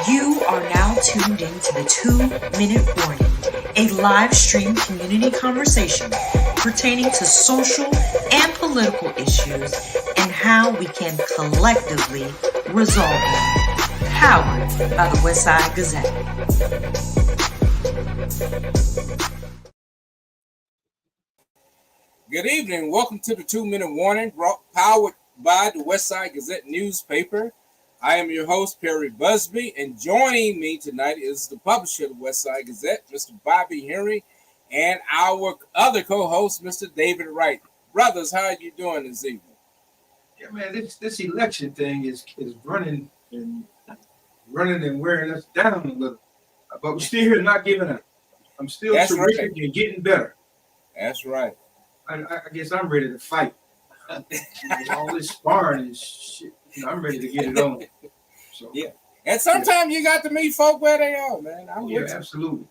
You are now tuned into the 2-Minute Warning, a live stream community conversation pertaining to social and political issues and how we can collectively resolve them. Powered by the Westside Gazette. Good evening. Welcome to the 2-Minute Warning, powered by the Westside Gazette newspaper. I am your host, Perry Busby, and joining me tonight is the publisher of the Westside Gazette, Mr. Bobby Henry, and our other co-host, Mr. David Wright. Brothers, how are you doing this evening? Yeah, man, this election thing is running and wearing us down a little, but we're still here, not giving up. I'm still terrific and getting better. That's right. I guess I'm ready to fight. All this sparring and shit, I'm ready to get it on. So yeah, and sometimes you got to meet folk where they are, man. Absolutely.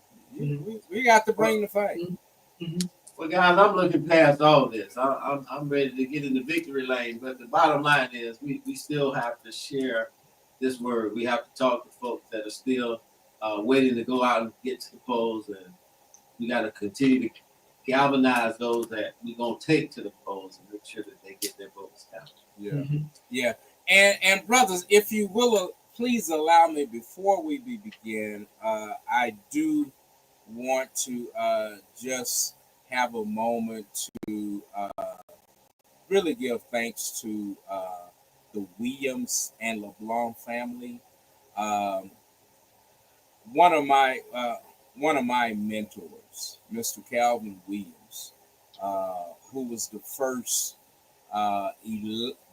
We got to bring the fight. Mm-hmm. Well, guys, I'm looking past all this. I'm ready to get in the victory lane. But the bottom line is, we still have to share this word. We have to talk to folks that are still waiting to go out and get to the polls, and we got to continue to galvanize those that we're gonna take to the polls and make sure that they get their votes counted. Yeah, yeah. And brothers, if you will, please allow me before we begin. I do want to just have a moment to really give thanks to the Williams and LeBlanc family. One of my mentors, Mr. Calvin Williams, who was the first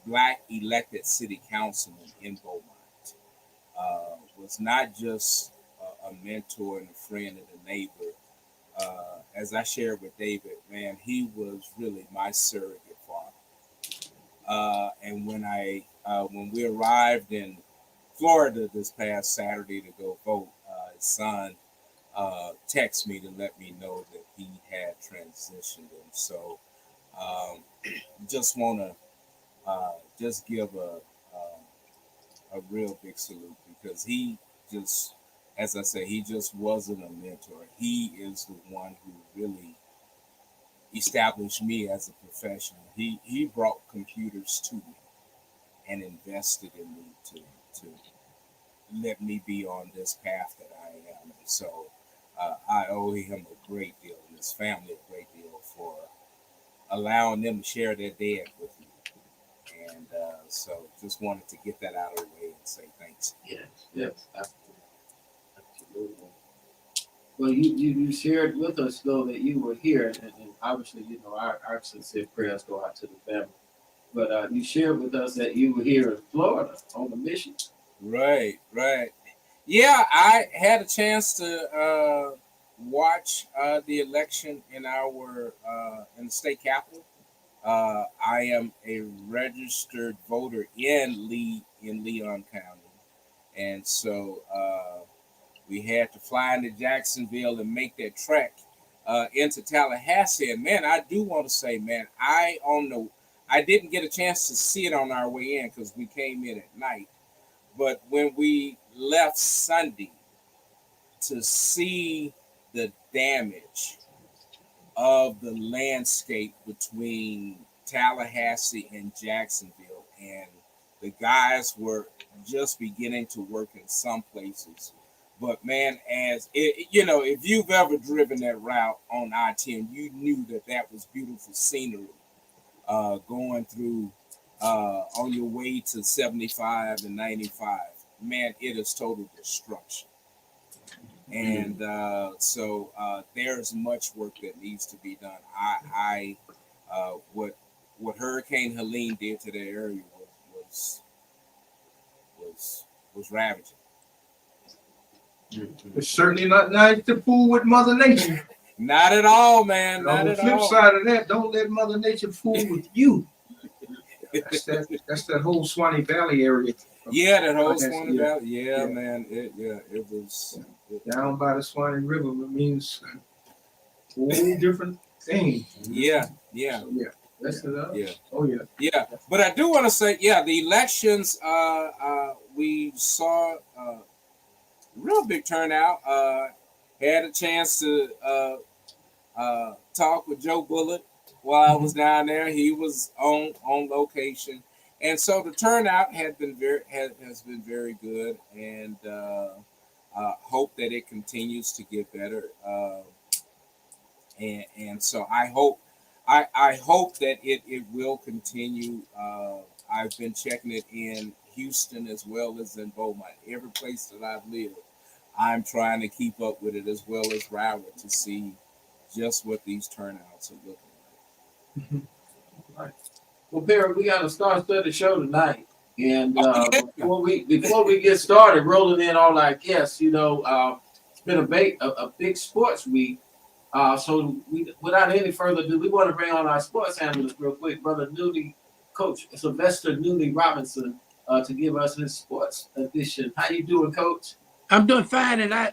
Black elected city councilman in Beaumont, was not just a mentor and a friend and a neighbor. As I shared with David, man, he was really my surrogate father. And when we arrived in Florida this past Saturday to go vote, his son texted me to let me know that he had transitioned. And so just want to just give a real big salute, because he just, as I say, he just wasn't a mentor. He is the one who really established me as a professional. He brought computers to me and invested in me to let me be on this path that I am. And so I owe him a great deal, and his family a great deal, for allowing them to share their dad with me. And so just wanted to get that out of the way and say thanks. Yes, absolutely. Well, you shared with us, though, that you were here, and obviously, our sincere prayers go out to the family. But you shared with us that you were here in Florida on a mission. Right. Yeah, I had a chance to watch the election in in the state capitol. I am a registered voter in Leon County, and so we had to fly into Jacksonville and make that trek into Tallahassee. And man, I do want to say, man, I didn't get a chance to see it on our way in because we came in at night. But when we left Sunday, to see the damage of the landscape between Tallahassee and Jacksonville, and the guys were just beginning to work in some places. But man, if you've ever driven that route on I-10, you knew that was beautiful scenery going through on your way to 75 and 95. Man, it is total destruction. And so there's much work that needs to be done. What Hurricane Helene did to that area was ravaging. It's certainly not nice to fool with Mother Nature. Not at all, man. On the flip side of that, don't let Mother Nature fool with you. That's that whole Swanee Valley area. Yeah, that whole Swanee Valley. Yeah, man. It was down by the Swanee River. It means a whole different thing. Yeah. So, that's it. Yeah. Oh yeah. Yeah, but I do want to say, the elections. We saw real big turnout. Had a chance to talk with Joe Bullitt while I was down there. He was on location, and so the turnout has been very good, and hope that it continues to get better. And so I hope that it will continue. I've been checking it in Houston as well as in Beaumont. Every place that I've lived, I'm trying to keep up with it, as well as Broward, to see just what these turnouts are looking like. Well, Perry, we got a star-studded show tonight, and before we get started rolling in all our guests, it's been a big sports week. So without any further ado, we want to bring on our sports analyst real quick, brother Coach Sylvester Newly Robinson, to give us his sports edition. How you doing, Coach? I'm doing fine, and I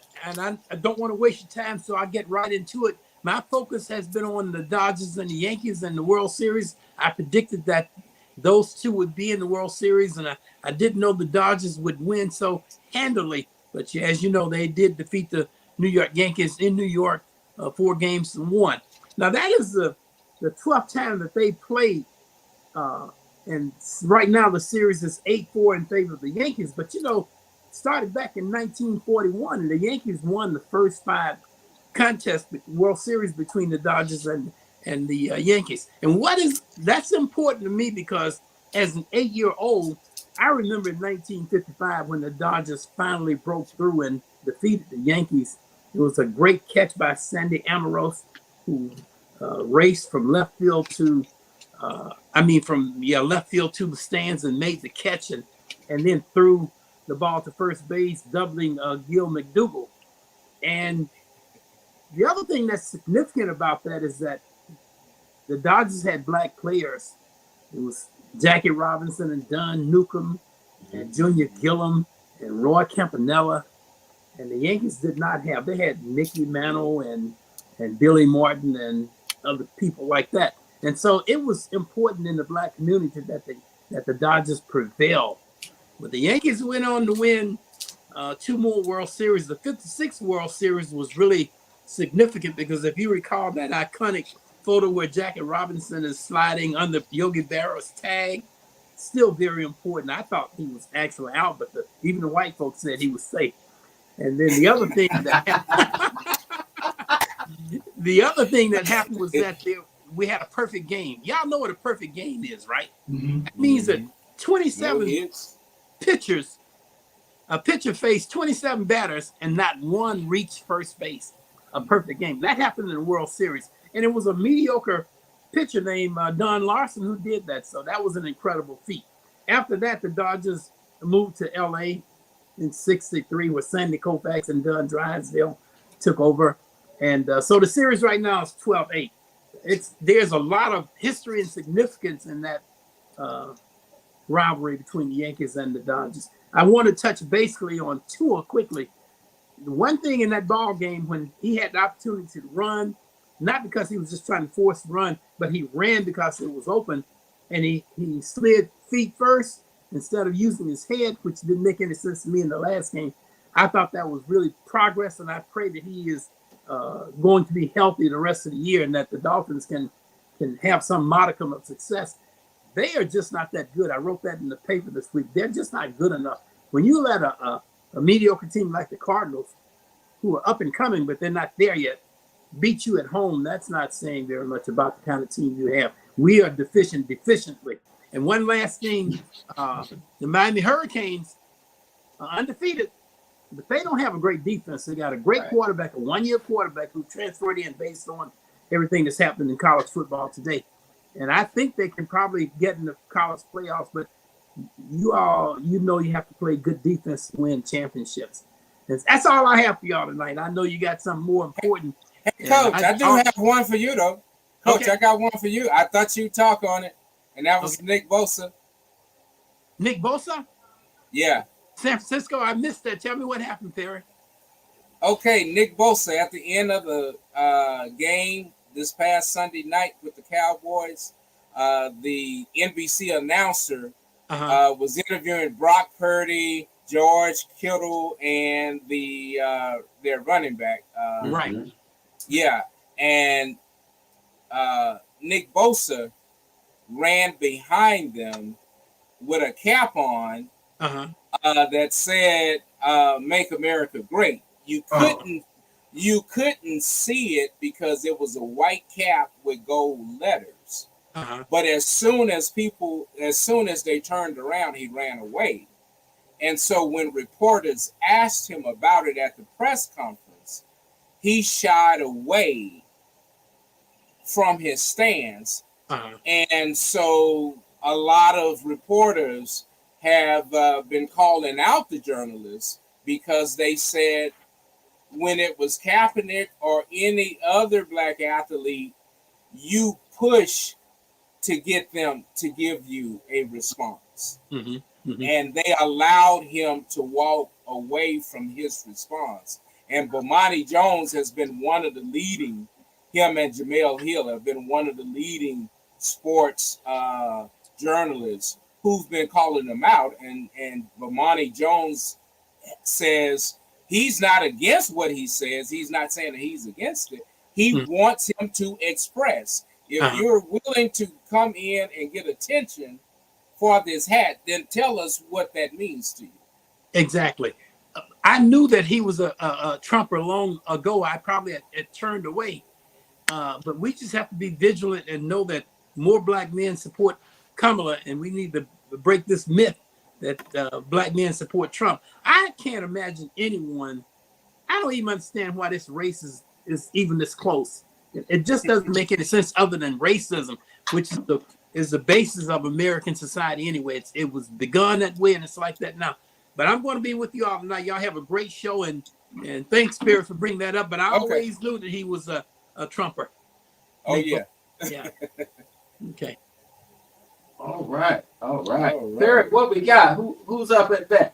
don't want to waste your time, so I get right into it. My focus has been on the Dodgers and the Yankees and the World Series. I predicted that those two would be in the World Series, and I didn't know the Dodgers would win so handily. But as you know, they did defeat the New York Yankees in New York 4-1. Now, that is the 12th time that they played. And right now the series is 8-4 in favor of the Yankees. But, started back in 1941, and the Yankees won the first 5 contests, World Series between the Dodgers and the Yankees. And that's important to me, because as an 8-year-old, I remember in 1955 when the Dodgers finally broke through and defeated the Yankees. It was a great catch by Sandy Amorose, who raced from left field to left field to the stands and made the catch, and then threw the ball to first base, doubling Gil McDougall. And the other thing that's significant about that is that the Dodgers had black players. It was Jackie Robinson and Don Newcomb and Junior Gillum and Roy Campanella. And the Yankees did not have. They had Mickey Mantle and Billy Martin and other people like that. And so it was important in the black community that the Dodgers prevailed. But the Yankees went on to win 2 more World Series. The 56th World Series was really significant, because if you recall that iconic photo where Jackie Robinson is sliding under Yogi Berra's tag, still very important. I thought he was actually out, but even the white folks said he was safe. And then the other thing that happened was that we had a perfect game. Y'all know what a perfect game is, right? Mm-hmm. That means that 27 pitchers, a pitcher faced 27 batters and not one reached first base. A perfect game. That happened in the World Series. And it was a mediocre pitcher named Don Larson who did that. So that was an incredible feat. After that, the Dodgers moved to L.A. in 63, where Sandy Koufax and Don Drysdale took over. And so the series right now is 12-8. There's a lot of history and significance in that rivalry between the Yankees and the Dodgers. I want to touch basically on Tua quickly. The one thing in that ball game, when he had the opportunity to run, not because he was just trying to force the run, but he ran because it was open, and he slid feet first instead of using his head, which didn't make any sense to me in the last game. I thought that was really progress, and I pray that he is going to be healthy the rest of the year, and that the Dolphins can have some modicum of success. They are just not that good. I wrote that in the paper this week. They're just not good enough. When you let a mediocre team like the Cardinals, who are up and coming, but they're not there yet, beat you at home, that's not saying very much about the kind of team you have. We are deficiently. And one last thing, the Miami Hurricanes are undefeated, but they don't have a great defense. They got a great quarterback, a one-year quarterback who transferred in based on everything that's happened in college football today. And I think they can probably get in the college playoffs, but you have to play good defense to win championships. That's all I have for y'all tonight. I know you got something more important. Hey, Coach, I do have one for you, though. Coach, okay. I got one for you. I thought you'd talk on it, and that was Nick Bosa. Nick Bosa? Yeah. San Francisco, I missed that. Tell me what happened, Perry. Okay, Nick Bosa, at the end of the game this past Sunday night with the Cowboys, the NBC announcer was interviewing Brock Purdy George Kittle and their running back. Right. Yeah, and Nick Bosa ran behind them with a cap on that said "Make America Great." You couldn't see it because it was a white cap with gold letters. But as soon as they turned around, he ran away. And so when reporters asked him about it at the press conference, he shied away from his stance. And so a lot of reporters have been calling out the journalists because they said when it was Kaepernick or any other black athlete, you push to get them to give you a response. And they allowed him to walk away from his response. And Bomani Jones has been one of the leading, him and Jamel Hill have been one of the leading sports journalists who've been calling them out. And Bomani Jones says he's not against what he says. He's not saying that he's against it. He wants him to express. If you're willing to come in and get attention for this hat, then tell us what that means to you. Exactly. I knew that he was a Trumper long ago. I probably had turned away. But we just have to be vigilant and know that more black men support Kamala, and we need to break this myth that black men support Trump. I can't imagine anyone. I don't even understand why this race is even this close. It just doesn't make any sense other than racism, which is the basis of American society anyway. It was begun that way, and it's like that now. But I'm going to be with you all tonight. Y'all have a great show, and thanks, Spirit, for bringing that up. But I always knew that he was a Trumper. Oh, yeah. Yeah. Okay. All right. Spirit, what we got? Who's up at bat?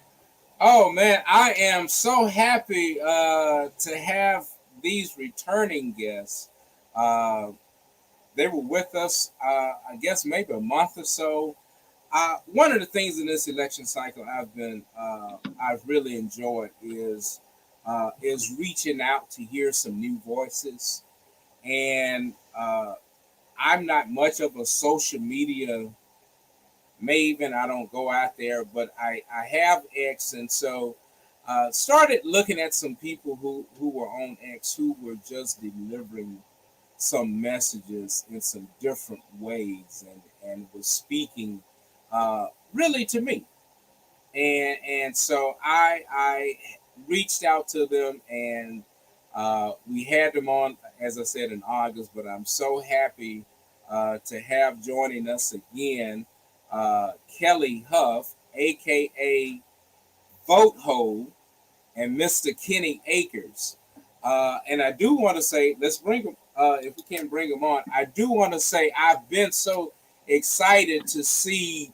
Oh, man, I am so happy to have these returning guests. They were with us, I guess, maybe a month or so. One of the things in this election cycle I've really enjoyed is reaching out to hear some new voices. And I'm not much of a social media maven. I don't go out there, but I have X, and so started looking at some people who were on X who were just delivering some messages in some different ways and was speaking really to me. And so I reached out to them, and we had them on, as I said, in August, but I'm so happy to have joining us again Kellee Hough, aka Vote Ho, and Mr. Kenny Akers. And I do want to say, let's bring them, if we can bring them on. I do want to say I've been so excited to see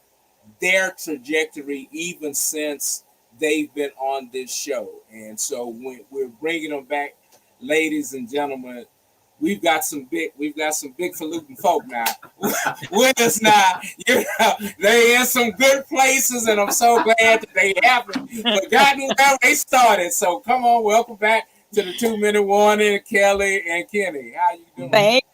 their trajectory even since they've been on this show. And so when we're bringing them back, ladies and gentlemen, we've got some big falutin folk now with us now. You know, they're in some good places, and I'm so glad that they haven't forgotten where they started. So come on, welcome back to the 2-minute warning, Kellee and Kenny. How you doing? Thank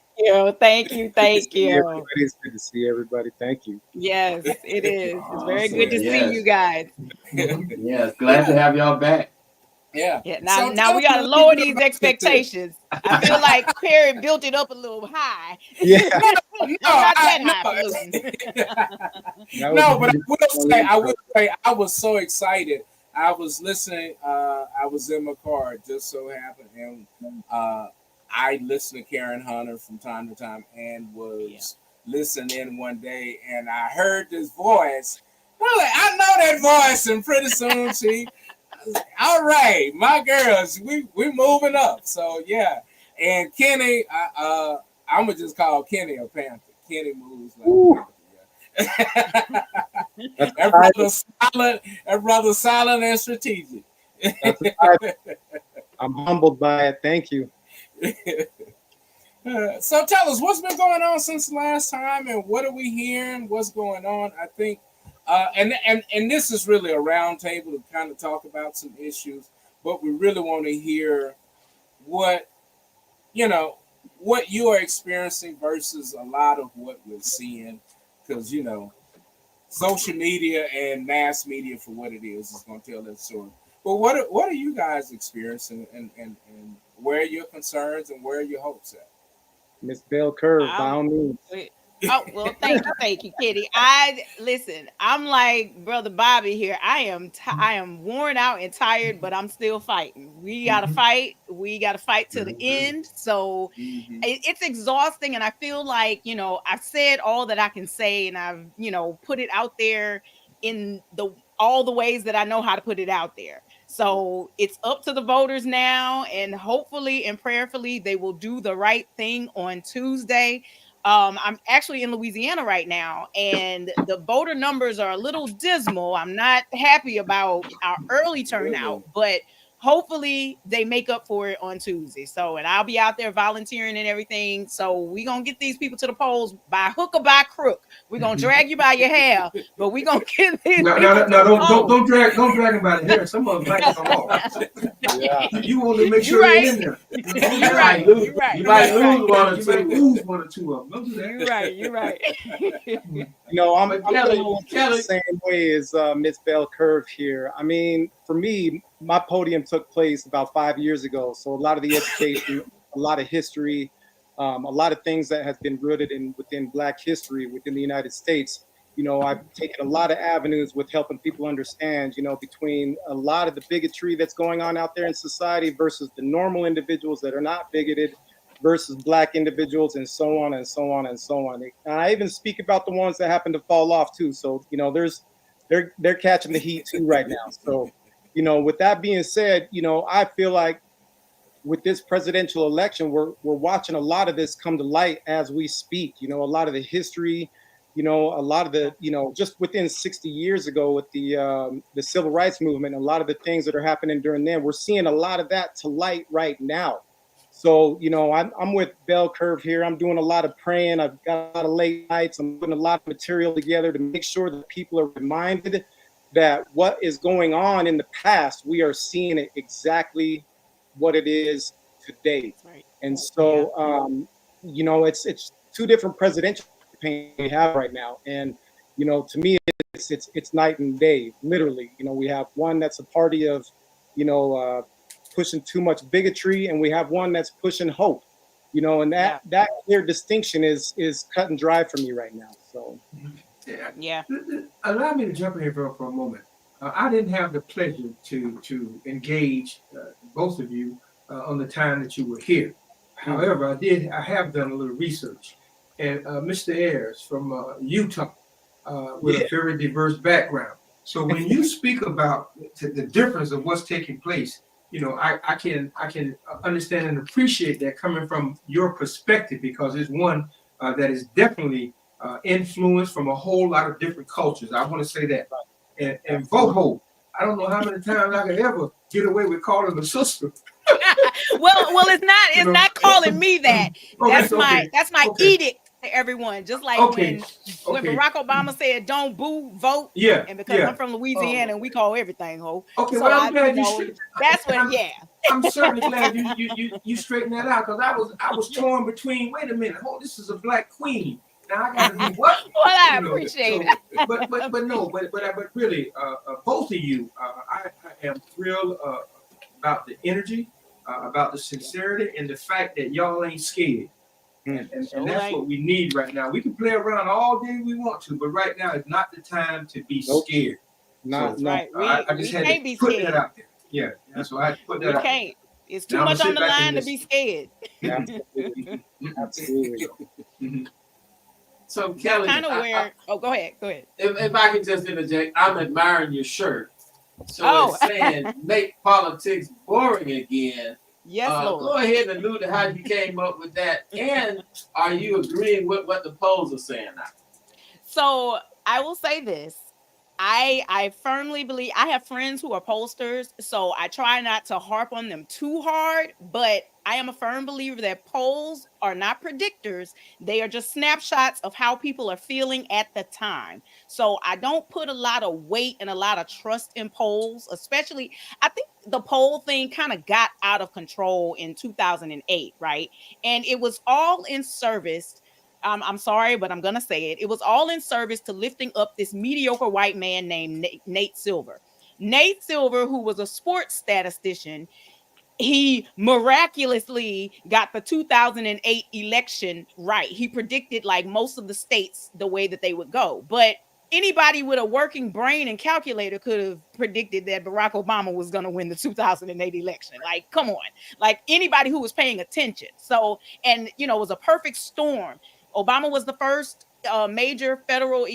you. It's good to see everybody. Thank you. Yes, it is. It's very good to see you guys. Yes, glad to have y'all back. Yeah. Now we gotta lower these expectations. I feel like Perry built it up a little high. Yeah. Not that high. No, but I would say I was so excited. I was listening. I was in my car, it just so happened, and I listened to Karen Hunter from time to time, and was listening in one day, and I heard this voice. I know that voice, and pretty soon she. All right, my girls, we moving up. So yeah, and Kenny, I'm gonna just call Kenny a Panther. Kenny moves like a Panther. Yeah. that brother silent and strategic. I'm humbled by it. Thank you. So tell us what's been going on since last time, and what are we hearing? What's going on? I think And this is really a roundtable to kind of talk about some issues, but we really want to hear what what you are experiencing versus a lot of what we're seeing, because social media and mass media for what it is going to tell that story. But what are you guys experiencing, and where are your concerns and where are your hopes at? Miss Bell Curve, by all means. Oh, well, thank you, Kitty. I'm like Brother Bobby here. I am worn out and tired, but I'm still fighting. We gotta fight. We gotta fight to the end. So it's exhausting, and I feel like I've said all that I can say, and I've put it out there in all the ways that I know how to put it out there. So it's up to the voters now, and hopefully and prayerfully they will do the right thing on Tuesday. I'm actually in Louisiana right now, and the voter numbers are a little dismal. I'm not happy about our early turnout, but hopefully they make up for it on Tuesday. So, and I'll be out there volunteering and everything. So we're going to get these people to the polls by hook or by crook. We're going to drag you by your hair, but we're going to get these No, don't drag them by the hair. Some of them might come off. You want to make sure they're in there. You're right. You might lose one or two. You might lose one or two of them. Don't do that. You're right. I'm Kellee, the same way as Miss Bell Curve here. I mean, for me, my podium took place about 5 years ago. So a lot of the education, a lot of history, a lot of things that has been rooted within Black history within the United States. I've taken a lot of avenues with helping people understand, between a lot of the bigotry that's going on out there in society versus the normal individuals that are not bigoted versus Black individuals, and so on and so on and so on. And I even speak about the ones that happen to fall off too. So, they're catching the heat too right now. So, with that being said, I feel like with this presidential election, we're watching a lot of this come to light as we speak. A lot of the history, a lot of the, just within 60 years ago with the civil rights movement, a lot of the things that are happening during then, we're seeing a lot of that to light right now. So, I'm with Bell Curve here. I'm doing a lot of praying. I've got a lot of late nights. I'm putting a lot of material together to make sure that people are reminded that what is going on in the past, we are seeing it exactly what it is today. Right. And so, it's two different presidential campaigns we have right now. And, to me, it's night and day, literally. We have one that's a party of, pushing too much bigotry, and we have one that's pushing hope, and that clear distinction is cut and dry for me right now. So Yeah. Allow me to jump in here for a moment. I didn't have the pleasure to engage both of you on the time that you were here. However, I have done a little research, and Mr. Ayers from Utah with a very diverse background. So when you speak about the difference of what's taking place, I can understand and appreciate that coming from your perspective, because it's one that is definitely influenced from a whole lot of different cultures. I want to say that. And Boho, I don't know how many times I could ever get away with calling a sister. well, it's not calling me that. That's my edict to everyone. Just like when Barack Obama said, "Don't boo, vote." Yeah. And because I'm from Louisiana, and we call everything ho. Okay, so well, I'm glad you. That's when, I'm certainly glad you straightened that out, because I was torn between. Wait a minute, this is a Black queen. Now I got to do what? Well, I appreciate it. But really, both of you, I am thrilled about the energy, about the sincerity, and the fact that y'all ain't scared. And that's what we need right now. We can play around all day we want to, but right now is not the time to be scared. Right. I just had to put that out there. Yeah, that's why I put that out there. Can't. It's too much on the line to be scared. Absolutely. Absolutely. So Kellee, kind of weird. Go ahead. If I can just interject, I'm admiring your shirt. So it's saying make politics boring again. Yes, Lord. Go ahead and allude to how you came up with that, and are you agreeing with what the polls are saying now? So I will say this: I firmly believe I have friends who are pollsters, so I try not to harp on them too hard, but I am a firm believer that polls are not predictors. They are just snapshots of how people are feeling at the time. So I don't put a lot of weight and a lot of trust in polls, especially I think the poll thing kind of got out of control in 2008, right? And it was all in service. I'm sorry, but I'm gonna say it. It was all in service to lifting up this mediocre white man named Nate Silver. Nate Silver, who was a sports statistician, he miraculously got the 2008 election right. He predicted like most of the states the way that they would go. But anybody with a working brain and calculator could have predicted that Barack Obama was going to win the 2008 election. Like, come on. Like anybody who was paying attention. So, and you know, it was a perfect storm. Obama was the first major federal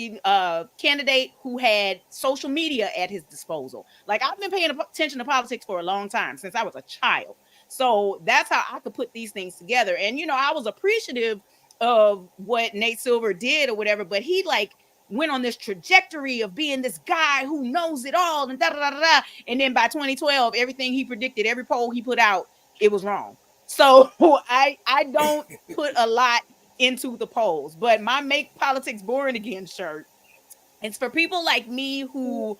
candidate who had social media at his disposal. Like I've been paying attention to politics for a long time, since I was a child. So that's how I could put these things together. And you know, I was appreciative of what Nate Silver did or whatever, but he like went on this trajectory of being this guy who knows it all and da da da da. And then by 2012, everything he predicted, every poll he put out, it was wrong. So I don't put a lot into the polls, but my Make Politics Boring Again shirt, it's for people like me who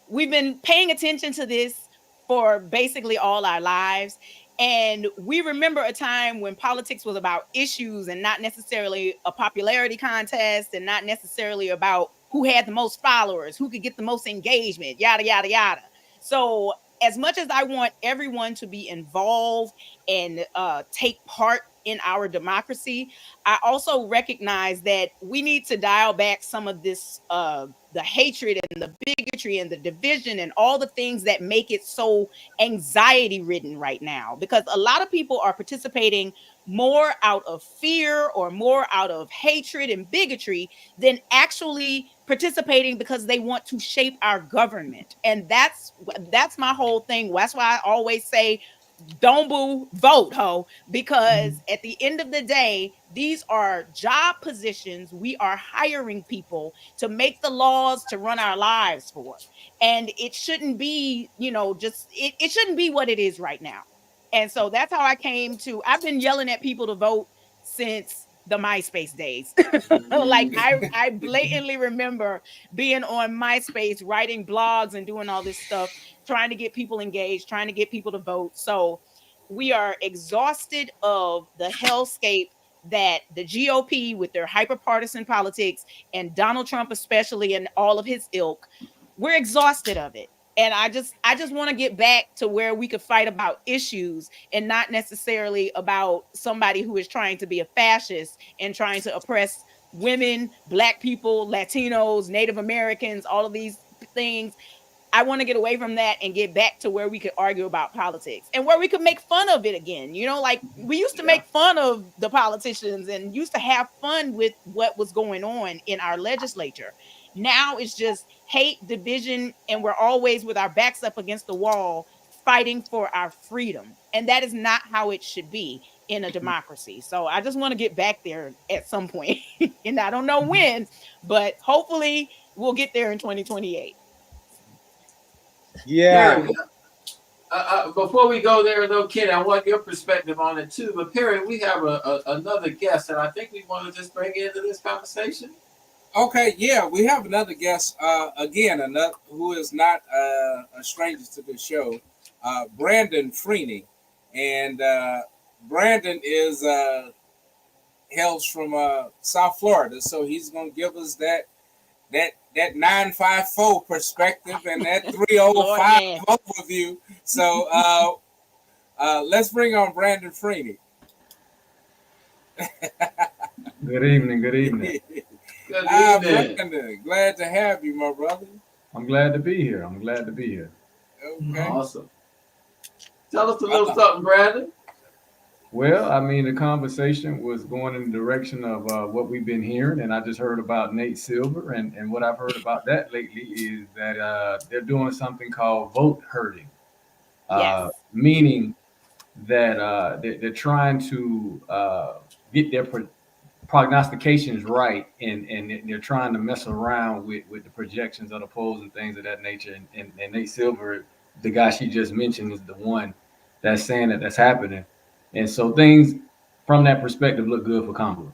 we've been paying attention to this for basically all our lives. And we remember a time when politics was about issues and not necessarily a popularity contest and not necessarily about who had the most followers, who could get the most engagement, yada, yada, yada. So as much as I want everyone to be involved and take part in our democracy, I also recognize that we need to dial back some of this, the hatred and the bigotry and the division and all the things that make it so anxiety ridden right now. Because a lot of people are participating more out of fear or more out of hatred and bigotry than actually participating because they want to shape our government. And that's my whole thing. That's why I always say, don't boo, vote, ho, because at the end of the day, these are job positions. We are hiring people to make the laws to run our lives for. And it shouldn't be, you know, just it shouldn't be what it is right now. And so that's how I came to, I've been yelling at people to vote since the MySpace days. Like I blatantly remember being on MySpace, writing blogs and doing all this stuff, trying to get people engaged, trying to get people to vote. So we are exhausted of the hellscape that the GOP with their hyper-partisan politics and Donald Trump especially and all of his ilk, we're exhausted of it. And I just want to get back to where we could fight about issues and not necessarily about somebody who is trying to be a fascist and trying to oppress women, Black people, Latinos, Native Americans, all of these things. I want to get away from that and get back to where we could argue about politics and where we could make fun of it again. You know, like we used to make fun of the politicians and used to have fun with what was going on in our legislature. Now it's just hate, division, and we're always with our backs up against the wall fighting for our freedom. And that is not how it should be in a democracy. So I just want to get back there at some point. And I don't know when, but hopefully we'll get there in 2028. Yeah. Perry, before we go there, though, Kenny, I want your perspective on it too. But Perry, we have another guest that I think we want to just bring into this conversation. Okay, yeah, we have another guest, again, another who is not a stranger to the show, Brandon Freeney. And Brandon is hails from South Florida, so he's going to give us that 954 perspective and that 305 overview. So let's bring on Brandon Freeney. Good evening. Good evening. Good evening. Brandon, glad to have you, my brother. I'm glad to be here. Okay. Awesome. Tell us a little something, Brandon. Well, I mean, the conversation was going in the direction of what we've been hearing, and I just heard about Nate Silver, and what I've heard about that lately is that they're doing something called vote herding, meaning that they're trying to get their prognostications right, and they're trying to mess around with the projections of the polls and things of that nature. And Nate Silver, the guy she just mentioned, is the one that's saying that that's happening. And so things from that perspective look good for Kamala.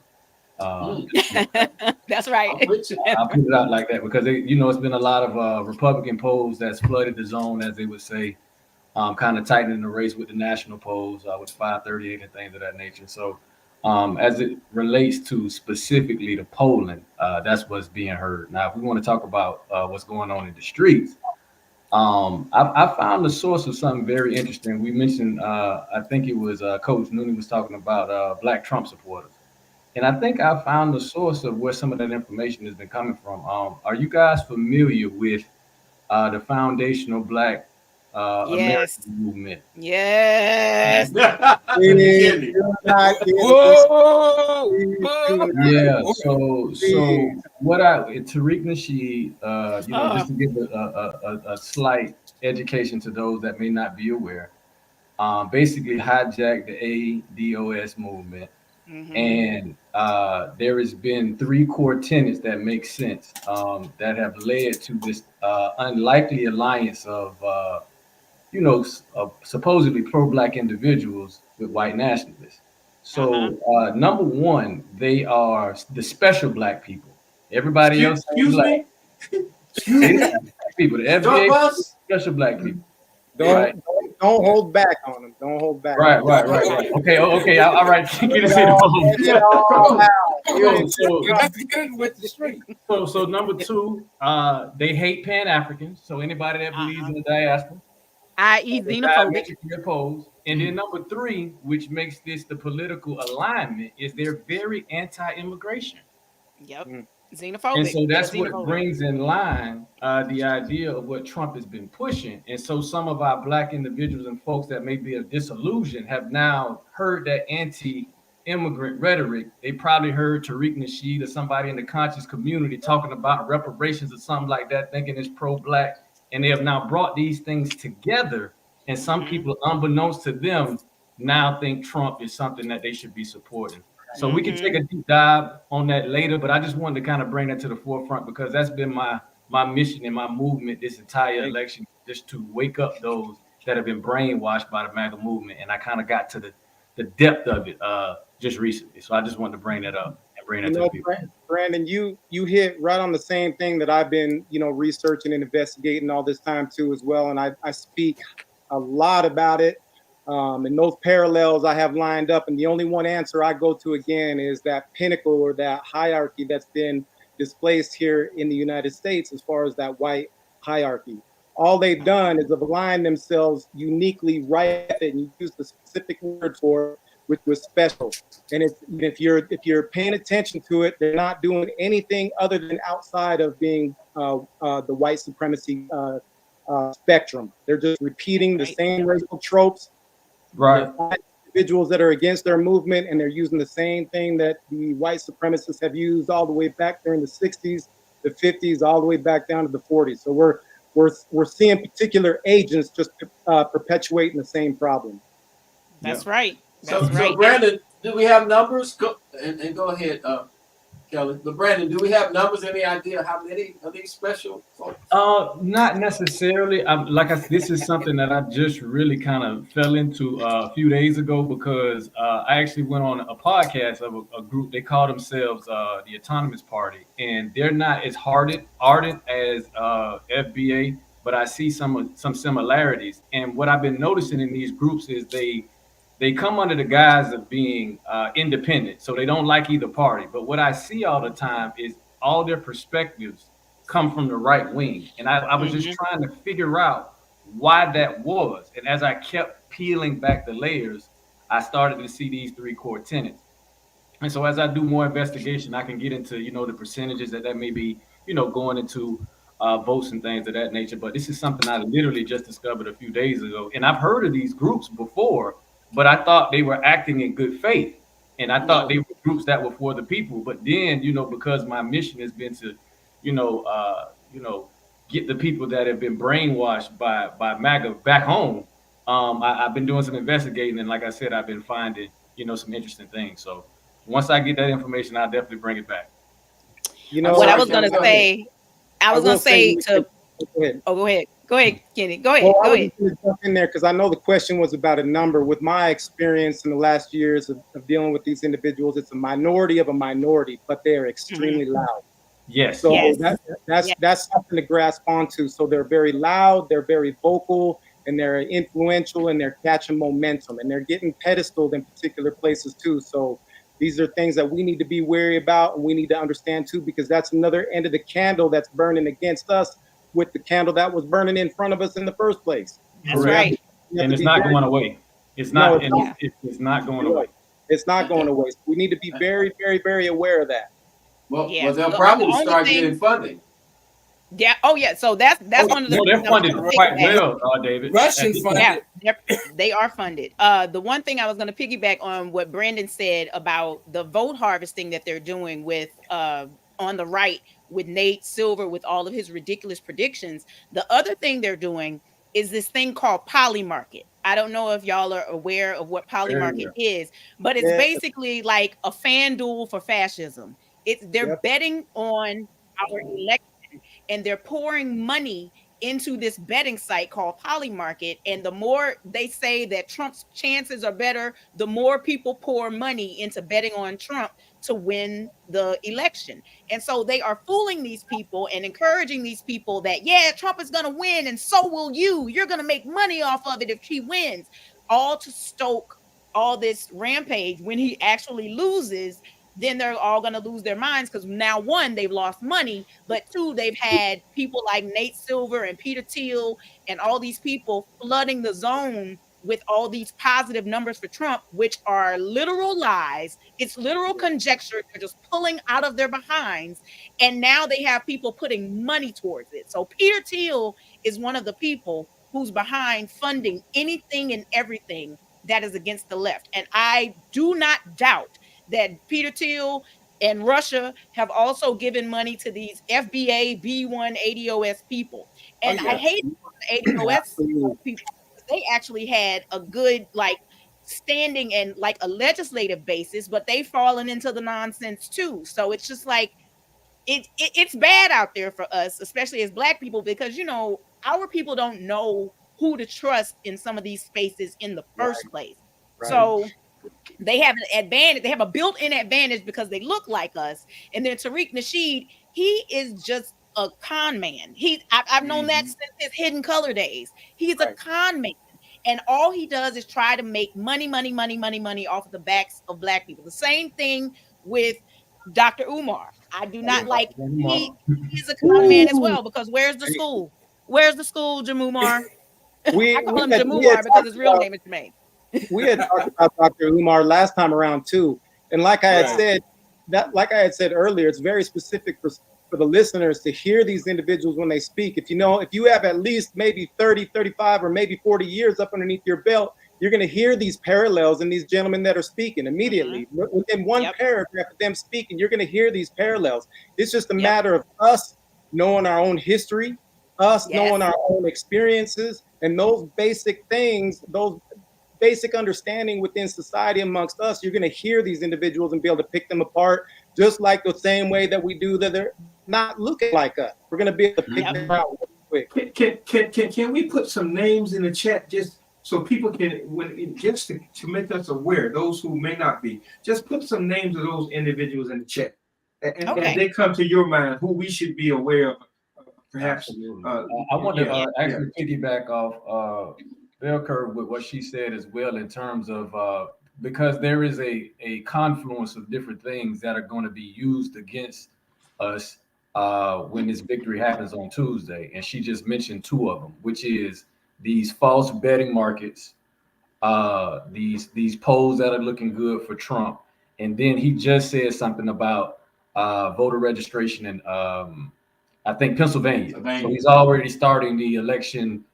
That's right. I'll put it out like that because it's been a lot of Republican polls that's flooded the zone, as they would say, kind of tightening the race with the national polls with 538 and things of that nature. So as it relates to specifically the polling, that's what's being heard. Now, if we want to talk about what's going on in the streets, I found the source of something very interesting. We mentioned, I think it was Coach Nooney was talking about Black Trump supporters. And I think I found the source of where some of that information has been coming from. Are you guys familiar with the foundational Black Yes. American movement? Yes. Yeah. So what Tariq Nasheed, just to give a slight education to those that may not be aware, basically hijacked the ADOS movement. Mm-hmm. And there has been 3 core tenets that make sense that have led to this unlikely alliance of supposedly pro-Black individuals with white nationalists. So number one, they are the special Black people. Everybody else, excuse Black. Me, people, the FBA, special Black people. Don't hold back on them. Don't hold back. Right. Okay. All right. Get So number 2, they hate Pan-Africans. So anybody that believes in the diaspora, i.e. xenophobic. Opposed. And then number 3, which makes this the political alignment, is they're very anti-immigration. Yep. Xenophobic. And so that's what brings in line the idea of what Trump has been pushing. And so some of our Black individuals and folks that may be disillusioned have now heard that anti-immigrant rhetoric. They probably heard Tariq Nasheed or somebody in the conscious community talking about reparations or something like that, thinking it's pro-Black. And they have now brought these things together. And some people, unbeknownst to them, now think Trump is something that they should be supporting. So we can take a deep dive on that later, but I just wanted to kind of bring that to the forefront because that's been my mission and my movement this entire election, just to wake up those that have been brainwashed by the MAGA movement. And I kind of got to the depth of it just recently. So I just wanted to bring that up and bring that to the people. Brandon, you hit right on the same thing that I've been, researching and investigating all this time too as well. And I speak a lot about it. And those parallels I have lined up, and the only one answer I go to again is that pinnacle or that hierarchy that's been displaced here in the United States as far as that white hierarchy. All they've done is have aligned themselves uniquely right at it, and you use the specific word for it, which was special. And if you're paying attention to it, they're not doing anything other than outside of being the white supremacy spectrum. They're just repeating the same racial tropes. Right. Individuals that are against their movement, and they're using the same thing that the white supremacists have used all the way back during the 60s, the 50s, all the way back down to the 40s. So we're seeing particular agents just perpetuating the same problem. That's right. So Brandon, do we have numbers? Go ahead, Kellee. But Brandon, do we have numbers? Any idea how many of these special folks? Not necessarily. This is something that I just really kind of fell into a few days ago because I actually went on a podcast of a group. They call themselves the Autonomous Party, and they're not as ardent as FBA, but I see some similarities. And what I've been noticing in these groups is they come under the guise of being independent, so they don't like either party. But what I see all the time is all their perspectives come from the right wing. And I was just trying to figure out why that was. And as I kept peeling back the layers, I started to see these 3 core tenets. And so as I do more investigation, I can get into, the percentages that may be, going into votes and things of that nature. But this is something I literally just discovered a few days ago. And I've heard of these groups before, but I thought they were acting in good faith. And I thought they were groups that were for the people. But then, because my mission has been to, get the people that have been brainwashed by MAGA back home, I've been doing some investigating. And like I said, I've been finding, some interesting things. So once I get that information, I'll definitely bring it back. You know, What I sorry, was gonna Kelly, go ahead. say, I I was gonna will say, say to go ahead. oh, go ahead, Kenny, go ahead, Well, I go was ahead. just going to jump in there because I know the question was about a number. With my experience in the last years of dealing with these individuals, it's a minority of a minority, but they are extremely loud. Yes. So Yes. that's something to grasp onto. So they're very loud, they're very vocal, and they're influential, and they're catching momentum, and they're getting pedestaled in particular places too. So these are things that we need to be wary about, and we need to understand too, because that's another end of the candle that's burning against us with the candle that was burning in front of us in the first place. That's So we have right. to And it's be not very, going away. It's no, not, it's and not. it's not going You're away. right. It's not going away. So we need to be very, very, very aware of that. Well, Yeah. they'll The probably only start thing, getting funding. yeah. Oh, yeah. So that's one of the No, things they're I was funded going to quite piggyback. well, David. Russian Yeah, funded. they are funded. The one thing I was going to piggyback on what Brandon said about the vote harvesting that they're doing with on the right with Nate Silver with all of his ridiculous predictions. The other thing they're doing is this thing called poly market. I don't know if y'all are aware of what poly Very market well. is, but it's Yeah. basically like a FanDuel for fascism. They're Yep. betting on our election, and they're pouring money into this betting site called Polymarket. And the more they say that Trump's chances are better, the more people pour money into betting on Trump to win the election. And so they are fooling these people and encouraging these people that, yeah, Trump is going to win, and so will you. You're going to make money off of it if he wins, all to stoke all this rampage. When he actually loses, then they're all going to lose their minds because now, one, they've lost money, but two, they've had people like Nate Silver and Peter Thiel and all these people flooding the zone with all these positive numbers for Trump, which are literal lies. It's literal conjecture. They're just pulling out of their behinds. And now they have people putting money towards it. So Peter Thiel is one of the people who's behind funding anything and everything that is against the left. And I do not doubt that Peter Thiel and Russia have also given money to these FBA B1 ADOS people. And Oh, yeah. I hate the ADOS Absolutely. people because they actually had a good like standing and like a legislative basis, but they've fallen into the nonsense too. So it's just like it's bad out there for us, especially as Black people, because our people don't know who to trust in some of these spaces in the first place. Right. So they have an advantage. They have a built-in advantage because they look like us. And then Tariq Nasheed, he is just a con man. I've known that since his Hidden Color days. He's a con man. And all he does is try to make money off of the backs of Black people. The same thing with Dr. Umar. I do not like he's a con man as well, because where's the school? Where's the school, Jamumar? I call him Jamumar because his real name is Jermaine. We had talked about Dr. Umar last time around too, and like I had said earlier, it's very specific for the listeners to hear these individuals when they speak. If you have at least maybe 30, 35, or maybe 40 years up underneath your belt, you're going to hear these parallels in these gentlemen that are speaking immediately. Within one paragraph of them speaking, you're going to hear these parallels. It's just a matter of us knowing our own history, us knowing our own experiences, and those basic things, those basic understanding within society amongst us. You're going to hear these individuals and be able to pick them apart, just like the same way that we do that they're not looking like us. We're going to be able to pick them out real quick. Can we put some names in the chat just so people can, just to make us aware, those who may not be, just put some names of those individuals in the chat, and as they come to your mind, who we should be aware of, perhaps. I want to actually piggyback off bell curve with what she said as well, in terms of because there is a confluence of different things that are going to be used against us when this victory happens on Tuesday. And she just mentioned two of them, which is these false betting markets, these polls that are looking good for Trump. And then he just said something about voter registration in I think Pennsylvania. So he's already starting the election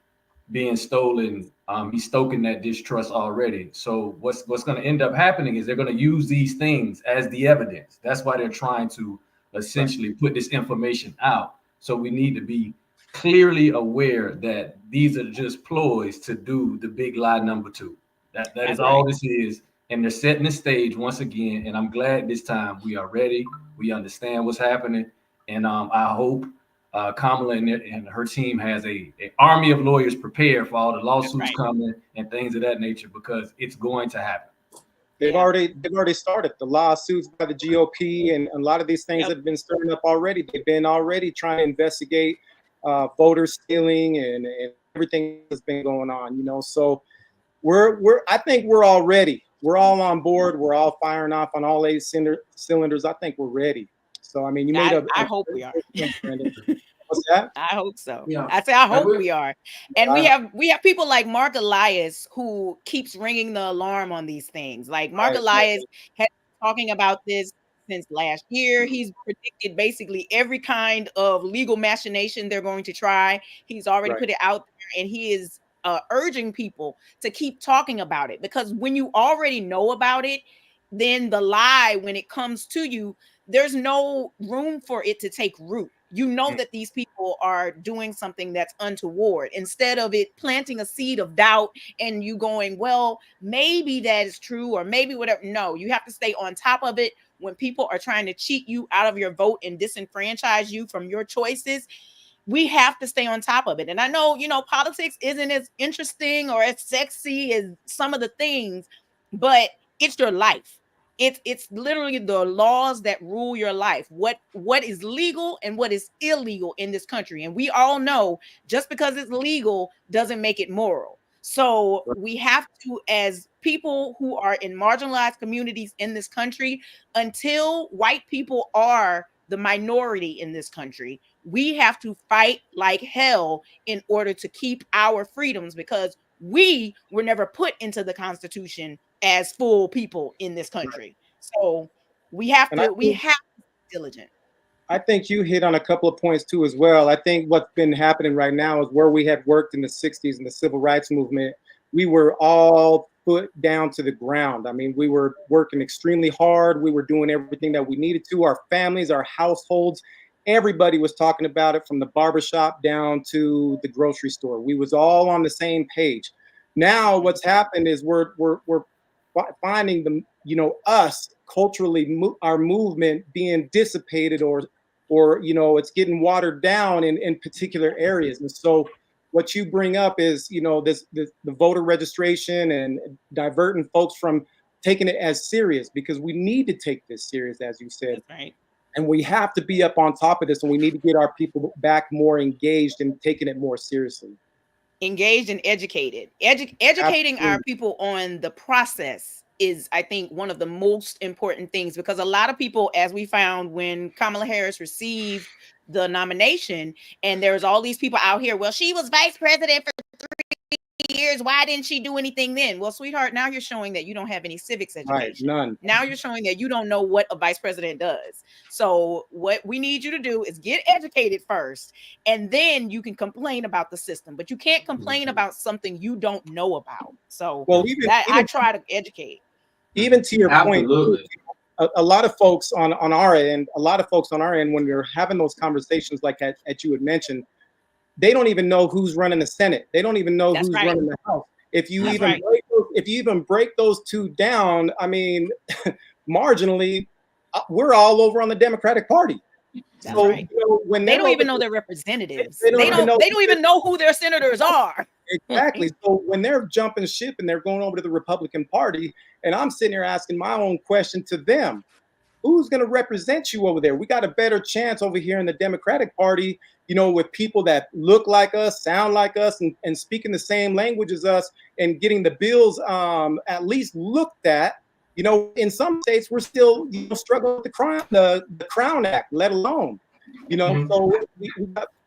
being stolen. He's stoking that distrust already. So what's going to end up happening is they're going to use these things as the evidence. That's why they're trying to essentially put this information out. So we need to be clearly aware that these are just ploys to do the big lie number two. That is all this is. and they're setting the stage once again. And I'm glad this time we are ready. We understand what's happening, and I hope Kamala and her team has a army of lawyers prepared for all the lawsuits coming and things of that nature, because it's going to happen. They've already started the lawsuits by the GOP, and a lot of these things have been stirring up already. They've been already trying to investigate voter stealing and everything that's been going on, you know. So I think we're all ready. We're all on board. We're all firing off on all 8 cylinders. I think we're ready. So I mean, I hope we are. What's that? I hope so. Yeah. I say I hope we are. And we have people like Mark Elias who keeps ringing the alarm on these things. Like Mark Elias has been talking about this since last year. He's predicted basically every kind of legal machination they're going to try. He's already put it out there, and he is urging people to keep talking about it, because when you already know about it, then the lie, when it comes to you, there's no room for it to take root. You know that these people are doing something that's untoward, instead of it planting a seed of doubt and you going, well, maybe that is true, or maybe whatever. No, you have to stay on top of it. When people are trying to cheat you out of your vote and disenfranchise you from your choices, we have to stay on top of it. And I know, you know, politics isn't as interesting or as sexy as some of the things, but it's your life. It's literally the laws that rule your life. What is legal and what is illegal in this country. And we all know just because it's legal doesn't make it moral. So we have to, as people who are in marginalized communities in this country, until white people are the minority in this country, we have to fight like hell in order to keep our freedoms, because we were never put into the Constitution as full people in this country. So we have to be diligent. I think you hit on a couple of points too as well. I think what's been happening right now is where we had worked in the 60s in the civil rights movement, we were all put down to the ground. I mean, we were working extremely hard. We were doing everything that we needed to. Our families, our households, everybody was talking about it, from the barbershop down to the grocery store. We was all on the same page. Now what's happened is we're finding the, you know, us culturally, our movement being dissipated, or you know, it's getting watered down in particular areas. And so what you bring up is, you know, the voter registration and diverting folks from taking it as serious, because we need to take this serious, as you said. That's right. And we have to be up on top of this, and we need to get our people back more engaged and taking it more seriously. Engaged and educated. Educating our people on the process is, I think, one of the most important things, because a lot of people, as we found when Kamala Harris received the nomination, and there's all these people out here, well, she was vice president for 3 years, why didn't she do anything then? Well, sweetheart, now you're showing that you don't have any civics education. Right, none. Now you're showing that you don't know what a vice president does. So what we need you to do is get educated first, and then you can complain about the system. But you can't complain about something you don't know about. So I try to educate. Even to your point, a lot of folks on our end, when we're having those conversations like that you had mentioned, they don't even know who's running the Senate. They don't even know who's running the House. If you even break those two down, I mean, marginally, we're all over on the Democratic Party. That's right. You know, when they don't even know their representatives, they don't even know who their senators are. Exactly. So when they're jumping ship and they're going over to the Republican Party, and I'm sitting here asking my own question to them, who's going to represent you over there? We got a better chance over here in the Democratic Party, you know, with people that look like us, sound like us, and speaking the same language as us, and getting the bills at least looked at. You know, in some states, we're still, you know, struggling with the Crown Act, let alone, you know, so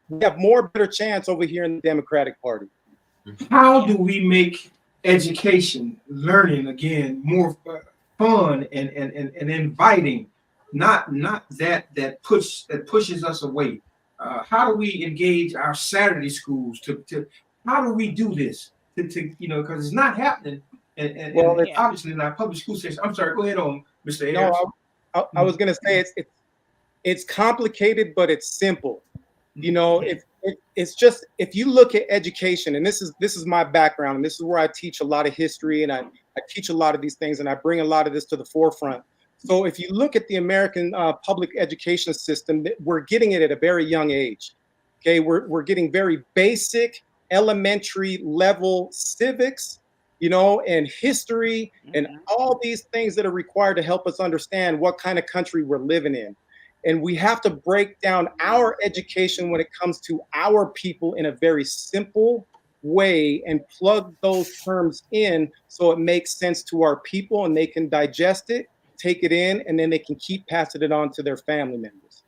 we have more better chance over here in the Democratic Party. How do we make education, learning again, more fun and inviting, not that pushes us away? How do we engage our Saturday schools to how do we do this to you know, because it's not happening. And obviously in our public school system. I'm sorry, go ahead on, Mr. Akers. No, I was gonna say it's complicated, but it's simple. You know, it's just, if you look at education, and this is my background, and this is where I teach a lot of history, and I teach a lot of these things, and I bring a lot of this to the forefront. So if you look at the American public education system, we're getting it at a very young age. Okay, we're getting very basic, elementary level civics, you know, and history, and all these things that are required to help us understand what kind of country we're living in. And we have to break down our education when it comes to our people in a very simple way and plug those terms in so it makes sense to our people and they can digest it, take it in, and then they can keep passing it on to their family members.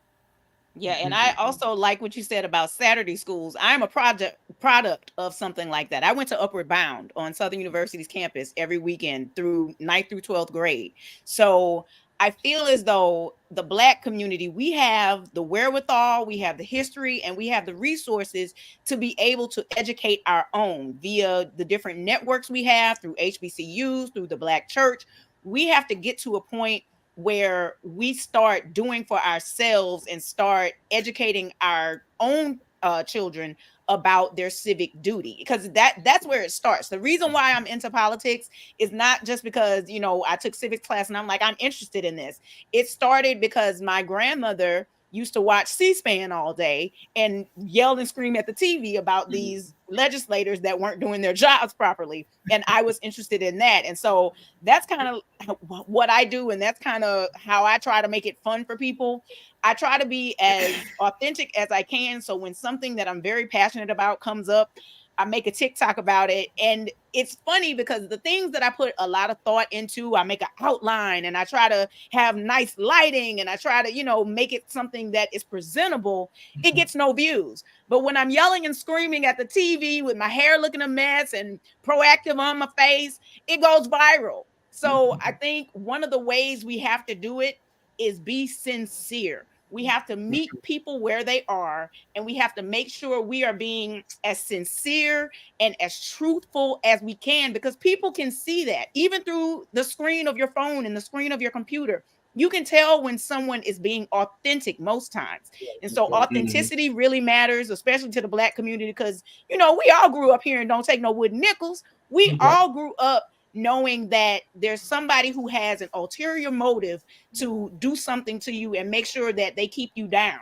Yeah, and I also like what you said about Saturday schools. I'm a product of something like that. I went to Upward Bound on Southern University's campus every weekend through 9th through 12th grade. So I feel as though the Black community, we have the wherewithal, we have the history, and we have the resources to be able to educate our own via the different networks we have through HBCUs, through the Black church. We have to get to a point where we start doing for ourselves and start educating our own children about their civic duty, because that's where it starts. The reason why I'm into politics is not just because, you know, I took civics class and I'm like, I'm interested in this. It started because my grandmother used to watch C-SPAN all day and yell and scream at the TV about these legislators that weren't doing their jobs properly. And I was interested in that. And so that's kind of what I do. And that's kind of how I try to make it fun for people. I try to be as authentic as I can. So when something that I'm very passionate about comes up, I make a TikTok about it. And it's funny because the things that I put a lot of thought into, I make an outline and I try to have nice lighting and I try to, you know, make it something that is presentable. It gets no views. But when I'm yelling and screaming at the TV with my hair looking a mess and proactive on my face, it goes viral. So I think one of the ways we have to do it is be sincere. We have to meet people where they are, and we have to make sure we are being as sincere and as truthful as we can, because people can see that even through the screen of your phone and the screen of your computer. You can tell when someone is being authentic most times. And so authenticity really matters, especially to the Black community, because, you know, we all grew up here and don't take no wooden nickels. We all grew up knowing that there's somebody who has an ulterior motive to do something to you and make sure that they keep you down.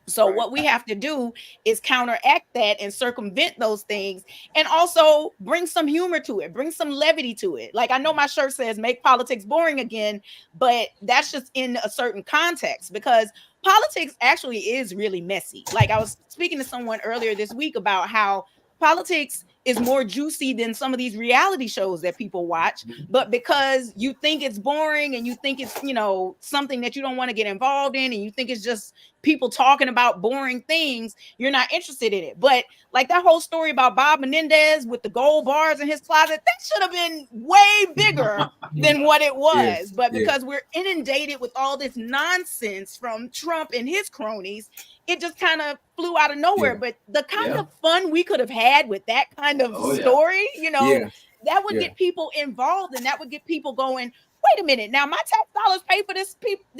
So what we have to do is counteract that and circumvent those things, and also bring some humor to it, bring some levity to it. Like, I know my shirt says make politics boring again, but that's just in a certain context, because politics actually is really messy. Like, I was speaking to someone earlier this week about how politics is more juicy than some of these reality shows that people watch, but because you think it's boring and you think it's, you know, something that you don't want to get involved in, and you think it's just people talking about boring things, you're not interested in it. But like that whole story about Bob Menendez with the gold bars in his closet, that should have been way bigger than what it was. But because we're inundated with all this nonsense from Trump and his cronies, it just kind of flew out of nowhere. But the kind of fun we could have had with that kind of story, you know, that would get people involved, and that would get people going, wait a minute, now my tax dollars pay for this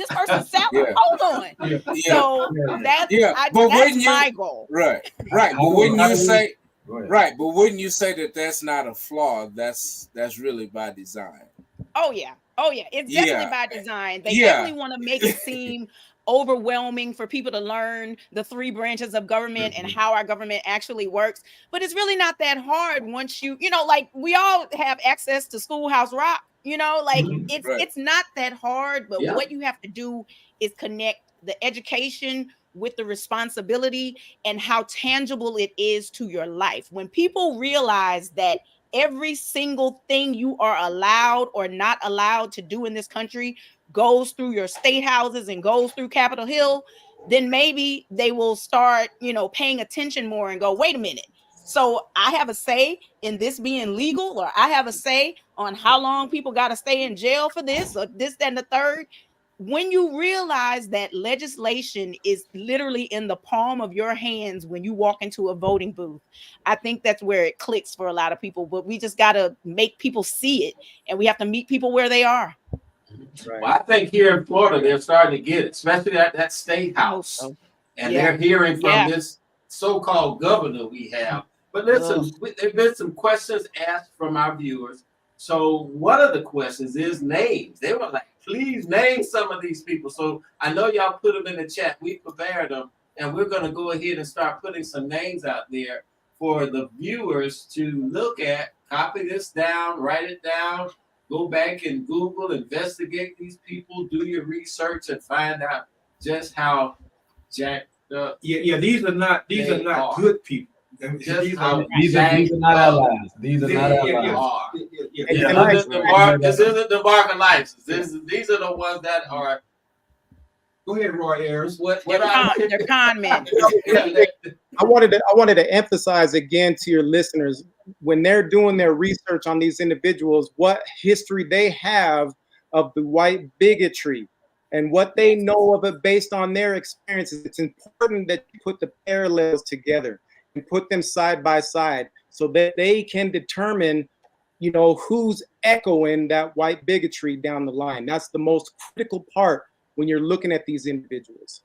person's salary. Hold on. So that's my goal. Right. But wouldn't you say but wouldn't you say that that's not a flaw? That's really by design. Oh yeah. It's definitely by design. They definitely want to make it seem overwhelming for people to learn the 3 branches of government and how our government actually works. But it's really not that hard once you know, like, we all have access to Schoolhouse Rock, you know, like it's not that hard. But what you have to do is connect the education with the responsibility and how tangible it is to your life. When people realize that every single thing you are allowed or not allowed to do in this country goes through your state houses and goes through Capitol Hill, then maybe they will start, you know, paying attention more and go, wait a minute. So I have a say in this being legal, or I have a say on how long people got to stay in jail for this, or this, that, and the third. When you realize that legislation is literally in the palm of your hands when you walk into a voting booth, I think that's where it clicks for a lot of people. But we just got to make people see it, and we have to meet people where they are. Well, I think here in Florida, they're starting to get it, especially at that state house. And they're hearing from this so-called governor we have. But listen, there've been some questions asked from our viewers. So one of the questions is names. They were like, please name some of these people. So I know y'all put them in the chat. We prepared them, and we're going to go ahead and start putting some names out there for the viewers to look at, copy this down, write it down, go back and Google, investigate these people, do your research, and find out just how jacked up. Yeah. These are not good people. Just how These are not allies. These are not allies. This isn't the market license. These are the ones that are. Go ahead, Roy Ayers. They're con men. I wanted to emphasize again to your listeners, when they're doing their research on these individuals, what history they have of the white bigotry and what they know of it based on their experiences. It's important that you put the parallels together and put them side by side so that they can determine, who's echoing that white bigotry down the line. That's the most critical part when you're looking at these individuals.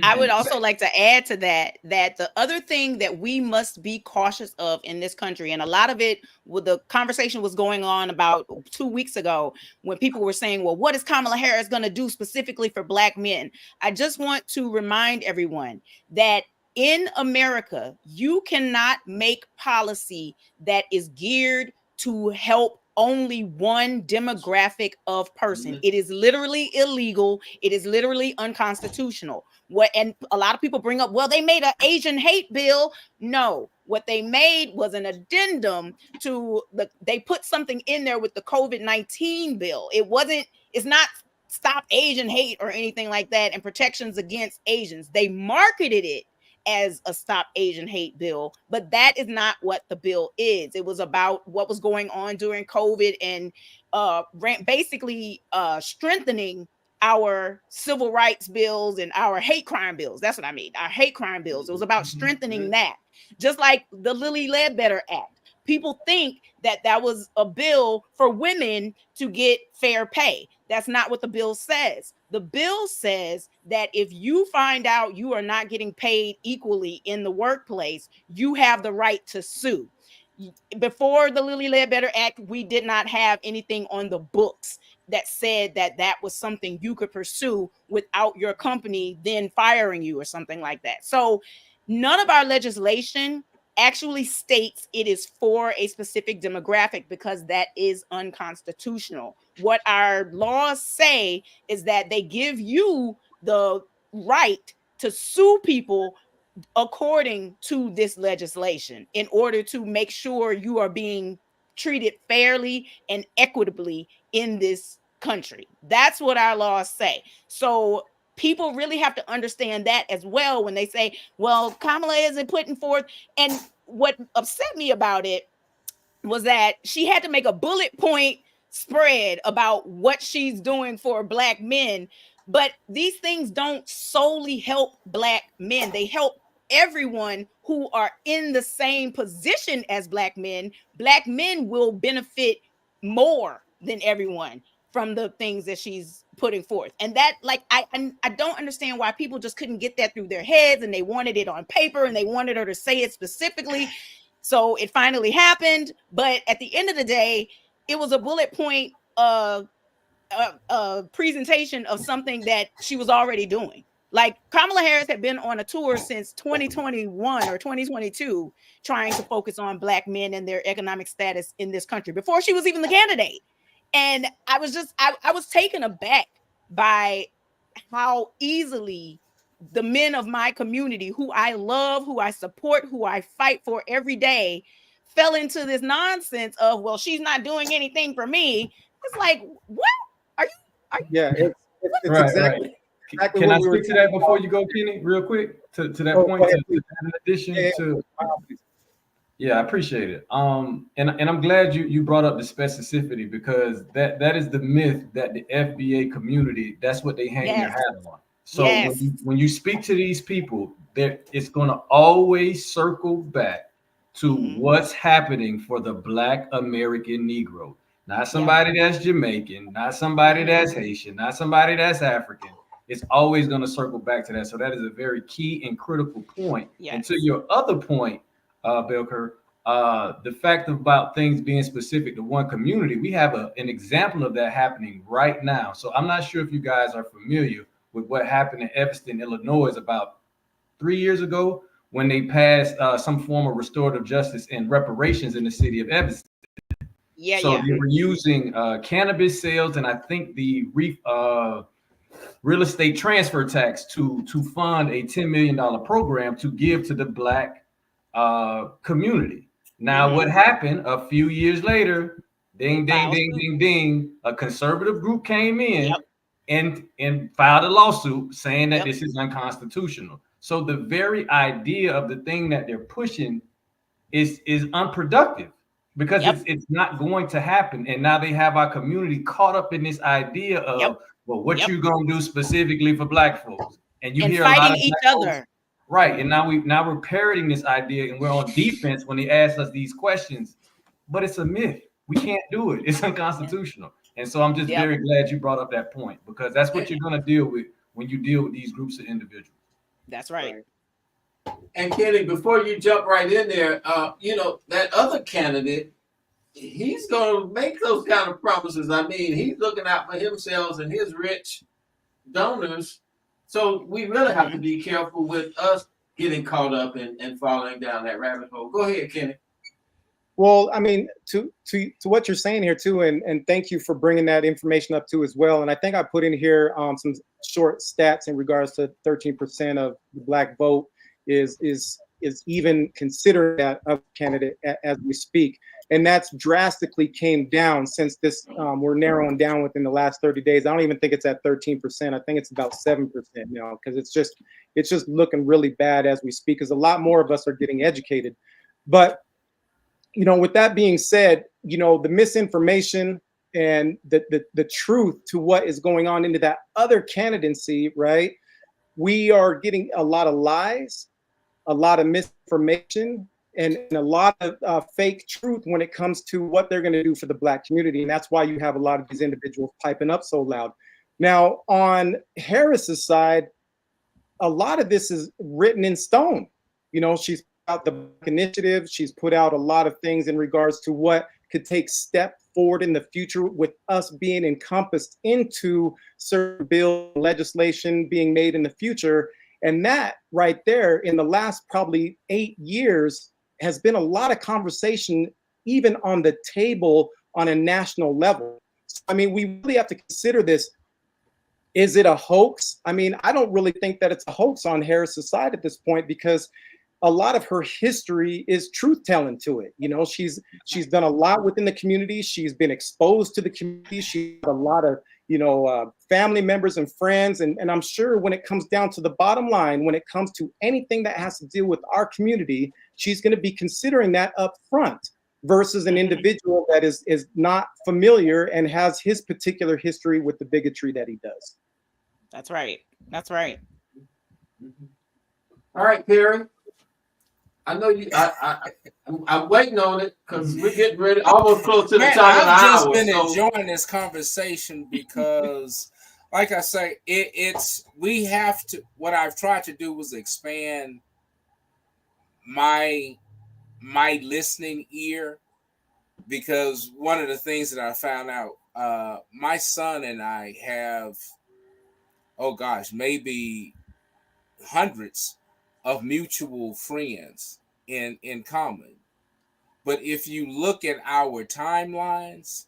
I would also like to add to that the other thing that we must be cautious of in this country, and a lot of it, the conversation was going on about 2 weeks ago when people were saying, well, what is Kamala Harris going to do specifically for Black men? I just want to remind everyone that in America, you cannot make policy that is geared to help only one demographic of person. It is literally illegal. It is literally unconstitutional. And a lot of people bring up, well, they made an Asian hate bill. No, what they made was an addendum to they put something in there with the COVID-19 bill. It's not stop Asian hate or anything like that and protections against Asians. They marketed it as a stop Asian hate bill, but that is not what the bill is. It was about what was going on during COVID and basically strengthening our civil rights bills and our hate crime bills. That's what I mean. Our hate crime bills. It was about strengthening that. Just like the Lilly Ledbetter Act. People think that that was a bill for women to get fair pay. That's not what the bill says. The bill says that if you find out you are not getting paid equally in the workplace, you have the right to sue. Before the Lilly Ledbetter Act, we did not have anything on the books that said that that was something you could pursue without your company then firing you or something like that. So none of our legislation actually states it is for a specific demographic because that is unconstitutional. What our laws say is that they give you the right to sue people according to this legislation in order to make sure you are being treated fairly and equitably in this country. That's what our laws say. So people really have to understand that as well when they say, well, Kamala isn't putting forth. And what upset me about it was that she had to make a bullet point spread about what she's doing for Black men. But these things don't solely help Black men. They help everyone who are in the same position as Black men. Black men will benefit more than everyone from the things that she's putting forth. And that, like, I don't understand why people just couldn't get that through their heads and they wanted it on paper and they wanted her to say it specifically. So it finally happened. But at the end of the day, it was a bullet point presentation of something that she was already doing. Like, Kamala Harris had been on a tour since 2021 or 2022 trying to focus on Black men and their economic status in this country before she was even the candidate. And I was just, I was taken aback by how easily the men of my community, who I love, who I support, who I fight for every day, fell into this nonsense of, well, she's not doing anything for me. It's like, what? Are you? Yeah, it's Right, exactly. right. Exactly Can what I we were speak to that before you go, Kenny, real quick? To that point, go ahead, in addition to please. yeah, I appreciate it. And I'm glad you brought up the specificity because that is the myth that the FBA community, that's what they hang their hat on. So when you speak to these people, it's going to always circle back to what's happening for the Black American Negro, not somebody that's Jamaican, not somebody that's Haitian, not somebody that's African. It's always going to circle back to that. So that is a very key and critical point. And to your other point, Belker, the fact about things being specific to one community, we have an example of that happening right now. So I'm not sure if you guys are familiar with what happened in Evanston, Illinois, about 3 years ago when they passed some form of restorative justice and reparations in the city of Evanston. Yeah, So yeah. they were using cannabis sales and I think the real estate transfer tax to fund a $10 million program to give to the Black community. Now, what happened a few years later? Ding, ding, ding, ding, ding. A conservative group came in and filed a lawsuit saying that this is unconstitutional. So the very idea of the thing that they're pushing is unproductive because it's not going to happen. And now they have our community caught up in this idea of, well, what you gonna do specifically for Black folks? And you hear a lot of each Black other. Folks, right? And now we're parroting this idea, and we're on defense when they ask us these questions. But it's a myth. We can't do it. It's unconstitutional. And so I'm just very glad you brought up that point because that's what you're gonna deal with when you deal with these groups of individuals. That's right. And Kellee, before you jump right in there, that other candidate, he's going to make those kind of promises. I mean, he's looking out for himself and his rich donors. So we really have to be careful with us getting caught up and falling down that rabbit hole. Go ahead, Kenny. Well, I mean, to what you're saying here too, and thank you for bringing that information up too as well. And I think I put in here some short stats in regards to 13% of the Black vote is even considered that of candidate as we speak, and that's drastically came down since this we're narrowing down within the last 30 days. I don't even think it's at 13%. I think it's about 7% now because it's just looking really bad as we speak. Because a lot more of us are getting educated, but with that being said, the misinformation and the truth to what is going on into that other candidacy, right? We are getting a lot of lies, a lot of misinformation, and a lot of fake truth when it comes to what they're going to do for the Black community. And that's why you have a lot of these individuals piping up so loud. Now, on Harris's side, a lot of this is written in stone. She's out the Black initiative. She's put out a lot of things in regards to what could take step forward in the future with us being encompassed into certain bill legislation being made in the future. And that right there in the last probably 8 years has been a lot of conversation, even on the table on a national level. So, I mean, we really have to consider this. Is it a hoax? I mean, I don't really think that it's a hoax on Harris's side at this point because a lot of her history is truth telling to it. She's done a lot within the community. She's been exposed to the community. She's a lot of, family members and friends. And I'm sure when it comes down to the bottom line, when it comes to anything that has to deal with our community, she's going to be considering that up front versus an individual that is not familiar and has his particular history with the bigotry that he does. That's right. That's right. All right, Perry. I know you. I'm waiting on it because we're getting ready, almost close to the top of the hour. I've just been enjoying this conversation because, like I say, we have to. What I've tried to do was expand my listening ear because one of the things that I found out, my son and I have, maybe hundreds of mutual friends in common. But if you look at our timelines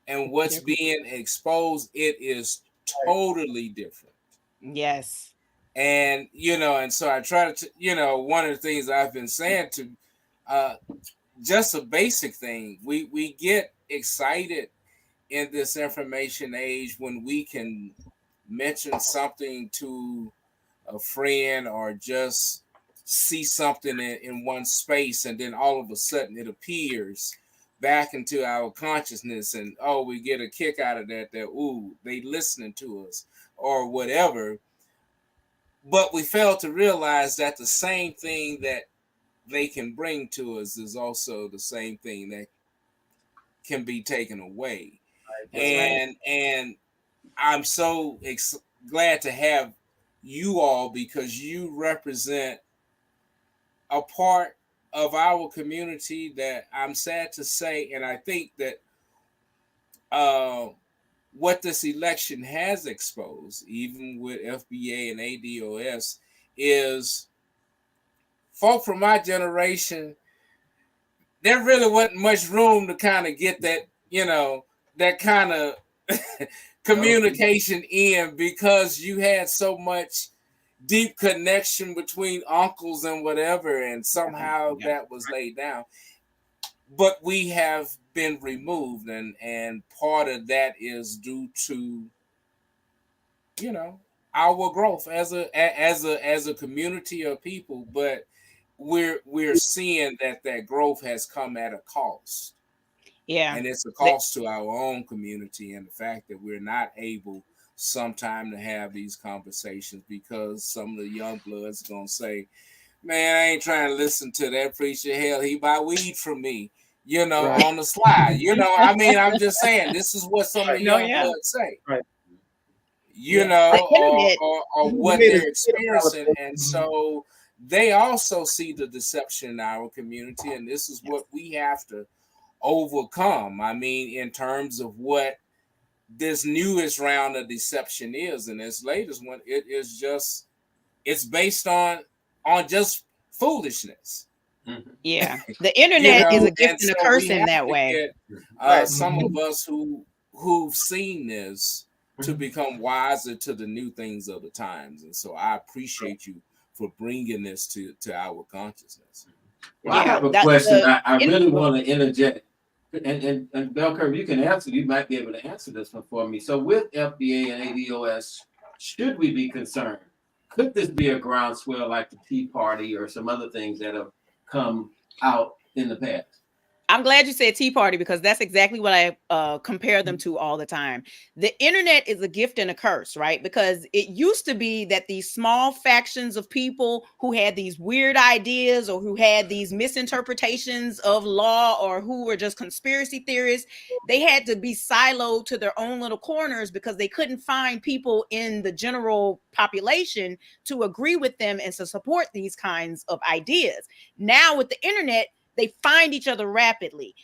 and what's being exposed, it is totally different. Yes. And, and so I try to, one of the things I've been saying to, just a basic thing, we get excited in this information age when we can mention something to a friend or just see something in one space and then all of a sudden it appears back into our consciousness and we get a kick out of that they listening to us or whatever. But we fail to realize that the same thing that they can bring to us is also the same thing that can be taken away. And I'm so glad to have you all because you represent a part of our community that I'm sad to say, and I think that what this election has exposed, even with FBA and ADOS, is folk from my generation. There really wasn't much room to kind of get that, that kind of communication in, because you had so much deep connection between uncles and whatever, and somehow that was laid down. But we have been removed, and part of that is due to our growth as a community of people. But we're seeing that growth has come at a cost. Yeah. And it's a cost to our own community, and the fact that we're not able sometime to have these conversations, because some of the young bloods gonna say, man, I ain't trying to listen to that preacher. Hell, he buy weed from me, Right. on the slide. I mean, I'm just saying, this is what some of the young bloods say. Right. Or what they're experiencing. And so they also see the deception in our community, and this is what we have to overcome. I mean, in terms of what this newest round of deception is, and this latest one, it's based on just foolishness. Yeah, the internet is a gift and a curse in that way. Some of us who've seen this to become wiser to the new things of the times, and so I appreciate you for bringing this to our consciousness. Well, I have a question. I really want to interject, and Bell Curve, you can answer. You might be able to answer this one for me. So, with FBA and ADOS, should we be concerned? Could this be a groundswell like the Tea Party or some other things that have come out in the past? I'm glad you said Tea Party, because that's exactly what I compare them to all the time. The internet is a gift and a curse, right? Because it used to be that these small factions of people who had these weird ideas, or who had these misinterpretations of law, or who were just conspiracy theorists, they had to be siloed to their own little corners, because they couldn't find people in the general population to agree with them and to support these kinds of ideas. Now with the internet, they find each other rapidly.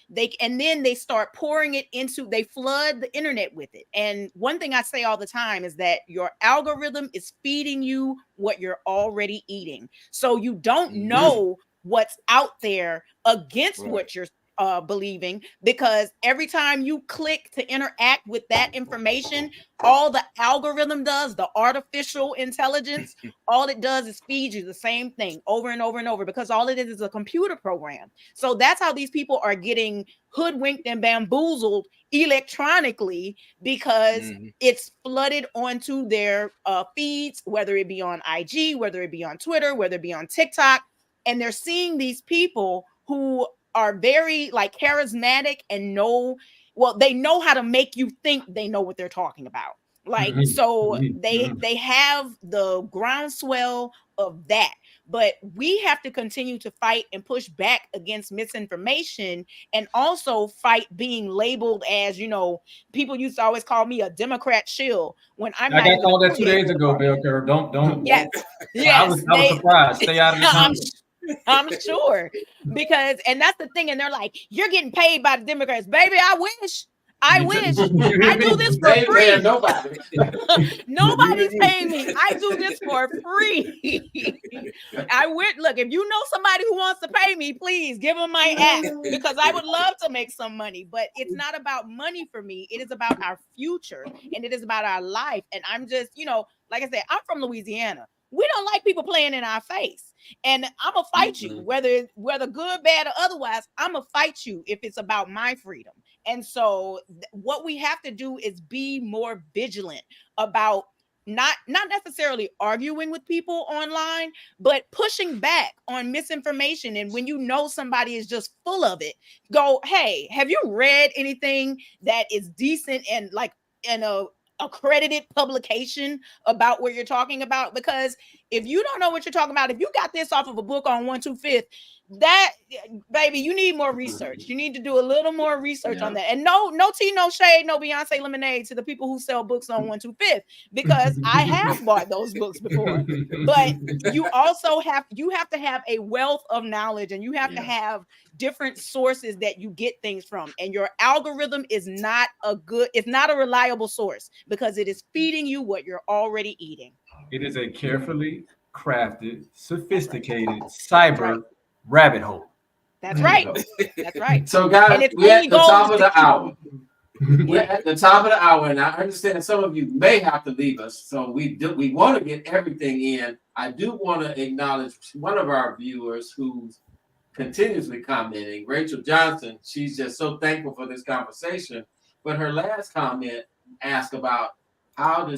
And then they start pouring it they flood the internet with it. And one thing I say all the time is that your algorithm is feeding you what you're already eating. So you don't know what's out there against what you're believing, because every time you click to interact with that information, all the algorithm does, the artificial intelligence, all it does is feed you the same thing over and over and over, because all it is a computer program. So that's how these people are getting hoodwinked and bamboozled electronically, because it's flooded onto their feeds, whether it be on IG, whether it be on Twitter, whether it be on TikTok, and they're seeing these people who are very charismatic and they know how to make you think they know what they're talking about. So they have the groundswell of that. But we have to continue to fight and push back against misinformation, and also fight being labeled as, people used to always call me a Democrat shill when I'm I got called that 2 days ago, Bell Curve. Don't. Yes. I was surprised. Stay out of the comments. I'm sure, and that's the thing. And they're like, you're getting paid by the Democrats. Baby, I wish. I do this for free. Nobody's paying me. I do this for free. Look, if you know somebody who wants to pay me, please give them my app, because I would love to make some money. But it's not about money for me. It is about our future, and it is about our life. And I'm just, like I said, I'm from Louisiana. We don't like people playing in our face. And I'm going to fight you, whether good, bad, or otherwise. I'm going to fight you if it's about my freedom. And so what we have to do is be more vigilant about not necessarily arguing with people online, but pushing back on misinformation. And when you know somebody is just full of it, go, hey, have you read anything that is decent and accredited publication about what you're talking about? Because If you don't know what you're talking about, if you got this off of a book on 125th, that baby, you need more research. You need to do a little more research on that. And no tea, no shade, no Beyonce lemonade to the people who sell books on 125th, because I have bought those books before. But you also have to have a wealth of knowledge, and you have to have different sources that you get things from. And your algorithm is not it's not a reliable source, because it is feeding you what you're already eating. It is a carefully crafted, sophisticated cyber rabbit hole. That's right. That's right. So, guys, we're at the top of the hour. We're at the top of the hour, and I understand some of you may have to leave us. So we want to get everything in. I do want to acknowledge one of our viewers who's continuously commenting, Rachel Johnson. She's just so thankful for this conversation. But her last comment asked about how do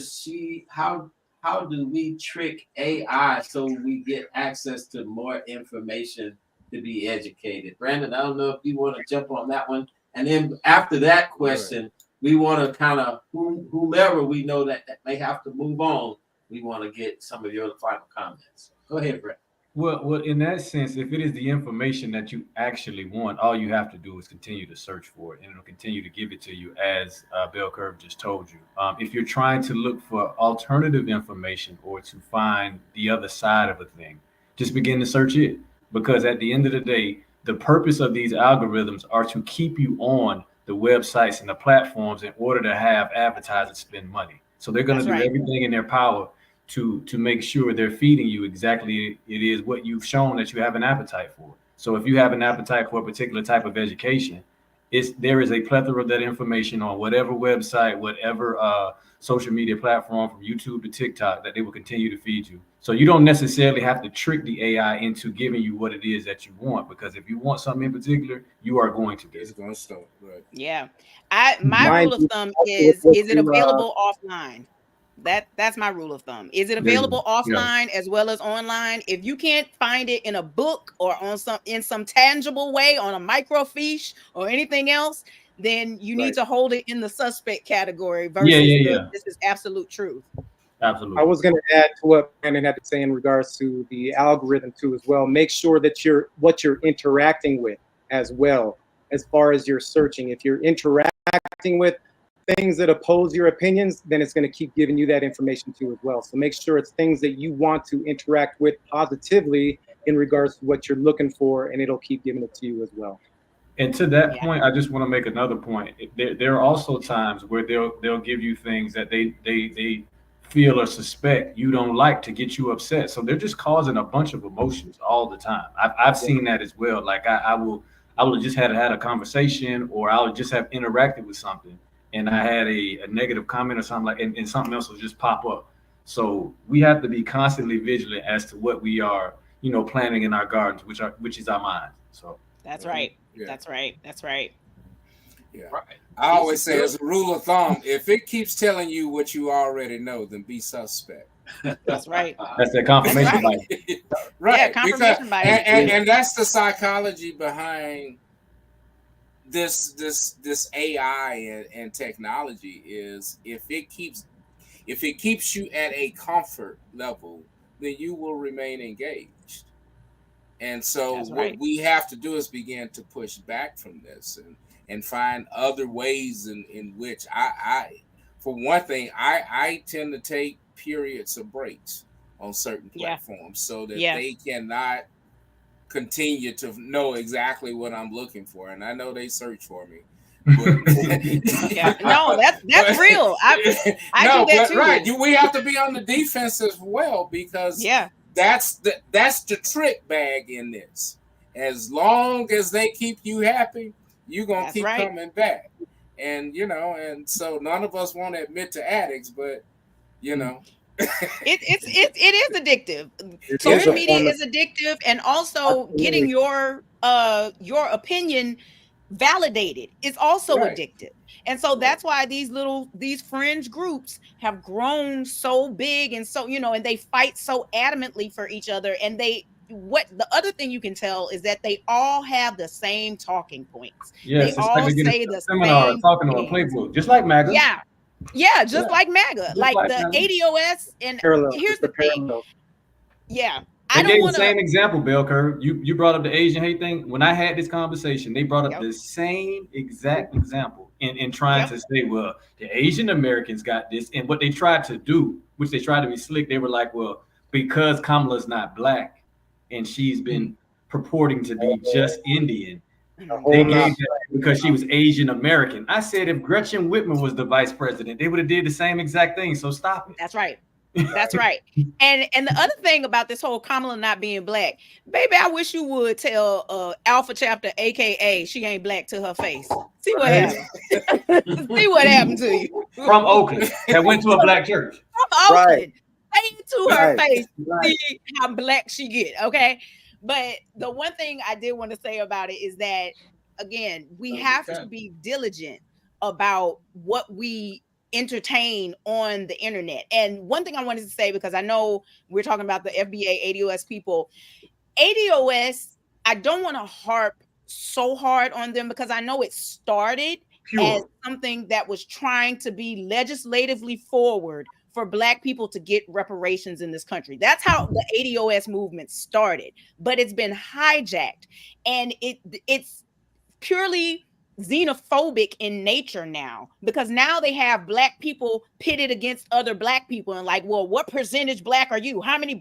we trick AI so we get access to more information to be educated? Brandon, I don't know if you want to jump on that one. And then after that question, we want to kind of, whomever we know that may have to move on, we want to get some of your final comments. Go ahead, Brandon. Well, in that sense, if it is the information that you actually want, all you have to do is continue to search for it, and it'll continue to give it to you, as Bell Curve just told you. If you're trying to look for alternative information or to find the other side of a thing, just begin to search it. Because at the end of the day, the purpose of these algorithms are to keep you on the websites and the platforms in order to have advertisers spend money. So they're going to do everything in their power to make sure they're feeding you exactly it is what you've shown that you have an appetite for. So if you have an appetite for a particular type of education, there is a plethora of that information on whatever website, whatever social media platform, from YouTube to TikTok, that they will continue to feed you. So you don't necessarily have to trick the AI into giving you what it is that you want, because if you want something in particular, you are going to get it. It's going to start. Right. Yeah. My rule of thumb is it available offline? That's my rule of thumb. Is it available offline as well as online? If you can't find it in a book or in some tangible way on a microfiche or anything else, then you need to hold it in the suspect category versus this is absolute truth. Absolutely. I was going to add to what Brandon had to say in regards to the algorithm too as well. Make sure that what you're interacting with as well, as far as you're searching. If you're interacting with things that oppose your opinions, then it's going to keep giving you that information too as well. So make sure it's things that you want to interact with positively in regards to what you're looking for, and it'll keep giving it to you as well. And to that point, I just want to make another point. There are also times where they'll give you things that they feel or suspect you don't like to get you upset. So they're just causing a bunch of emotions all the time. I've seen that as well. Like I will have just had a conversation, or I'll just have interacted with something, and I had a negative comment or something like, and something else will just pop up. So we have to be constantly vigilant as to what we are, planting in our gardens, which is our mind. So that's right. Yeah. That's right. That's right. Yeah. Right. I always say, as a rule of thumb, if it keeps telling you what you already know, then be suspect. That's right. That's the confirmation bias. Right. Yeah, confirmation bias. And that's the psychology behind this AI and technology. Is if it keeps you at a comfort level, then you will remain engaged. And so what we have to do is begin to push back from this and find other ways in which I for one thing, I tend to take periods of breaks on certain platforms so that they cannot continue to know exactly what I'm looking for. And I know they search for me. But, no, that's real. I do that too. Right. We have to be on the defense as well, because that's the trick bag in this. As long as they keep you happy, you're gonna keep coming back. And and so none of us want to admit to addicts, but it is addictive. Social media is addictive, and also getting your opinion validated is also addictive. And so that's why these fringe groups have grown so big, and so and they fight so adamantly for each other. And the other thing you can tell is that they all have the same talking points. Yes, they all say the seminar, same talking to a playbook, just like MAGA. Yeah, just like MAGA, like the ADOS. And here's the thing. Yeah. They I don't gave the want to. same example, Bell Curve. You brought up the Asian hate thing. When I had this conversation, they brought up Yep. the same exact example in trying Yep. to say, well, the Asian Americans got this. And what they tried to do, which they tried to be slick, they were like, well, because Kamala's not black and she's been purporting to be just Indian, they gave that because she was Asian American. I said if Gretchen Whitmer was the vice president, they would have did the same exact thing. So stop it. That's right. That's right. And the other thing about this whole Kamala not being black, baby, I wish you would tell Alpha Chapter, aka she ain't black, to her face. See what happened. See what happened to you. From Oakland that went to a black church. From Oakland. Say it to her Right. face. See how black she get. Okay. But the one thing I did want to say about it is that, again, we have to be diligent about what we entertain on the internet. And one thing I wanted to say, because I know we're talking about the FBA ADOS people, ADOS, I don't want to harp so hard on them because I know it started as something that was trying to be legislatively forward for Black people to get reparations in this country. That's how the ADOS movement started, but it's been hijacked, and it's purely xenophobic in nature now, because now they have Black people pitted against other Black people and like, well, what percentage Black are you? How many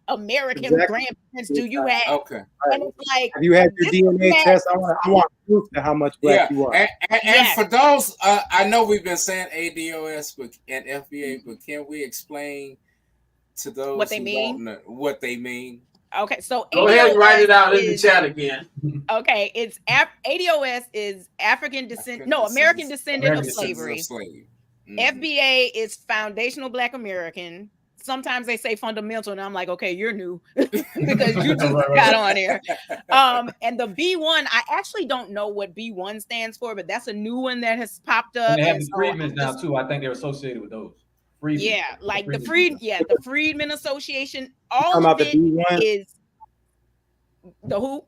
American grandparents do you have? Okay. And it's like, have you had your DNA test? I want proof to how much Black you are. And for those, I know we've been saying ADOS and FBA, but can we explain to those what they mean? Don't know what they mean? Okay, so go ahead and write it out in the chat again. Okay, it's ADOS is American descendant of slavery. Mm-hmm. FBA is foundational Black American. Sometimes they say fundamental, and I'm like, okay, you're new because you just got on here. And the B1, I actually don't know what B1 stands for, but that's a new one that has popped up. And they have the Freedmen's now too. I think they're associated with those. Freedmen. Yeah, like the Freedmen Association. All of it is the who?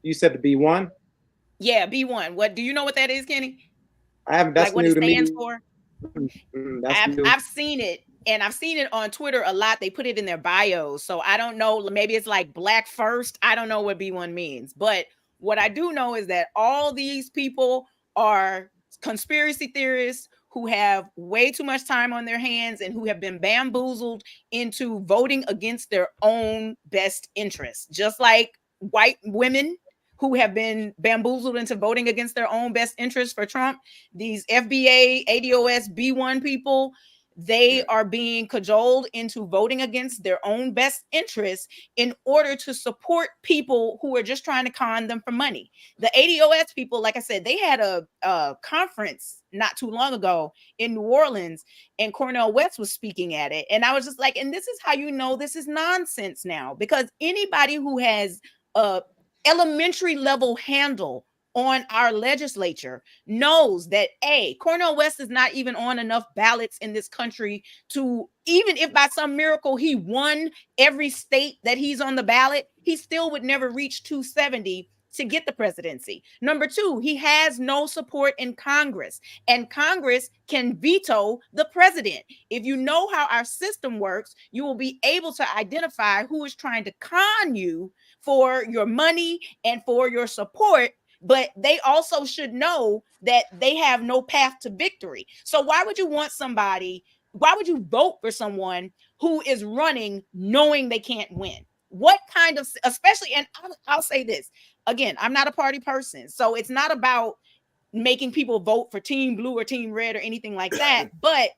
You said the B1? Yeah, B1. What do you know what that is, Kenny? I haven't. That's like what new it to stands me. For. I've seen it, and I've seen it on Twitter a lot. They put it in their bios, so I don't know. Maybe it's like Black First. I don't know what B1 means, but what I do know is that all these people are conspiracy theorists who have way too much time on their hands and who have been bamboozled into voting against their own best interests, just like white women who have been bamboozled into voting against their own best interests for Trump. These FBA, ADOS, B1 people, they are being cajoled into voting against their own best interests in order to support people who are just trying to con them for money. The ADOS people, like I said, they had a conference not too long ago in New Orleans, and Cornel West was speaking at it. And I was just like, and this is how you know this is nonsense now, because anybody who has a elementary level handle on our legislature knows that Cornel West is not even on enough ballots in this country to, even if by some miracle he won every state that he's on the ballot, he still would never reach 270 to get the presidency. Number two, he has no support in Congress, and Congress can veto the president. If you know how our system works, you will be able to identify who is trying to con you for your money and for your support, but they also should know that they have no path to victory. So why would you vote for someone who is running knowing they can't win? What kind of, especially, and I'll say this again, I'm not a party person, so it's not about making people vote for Team Blue or Team Red or anything like that. But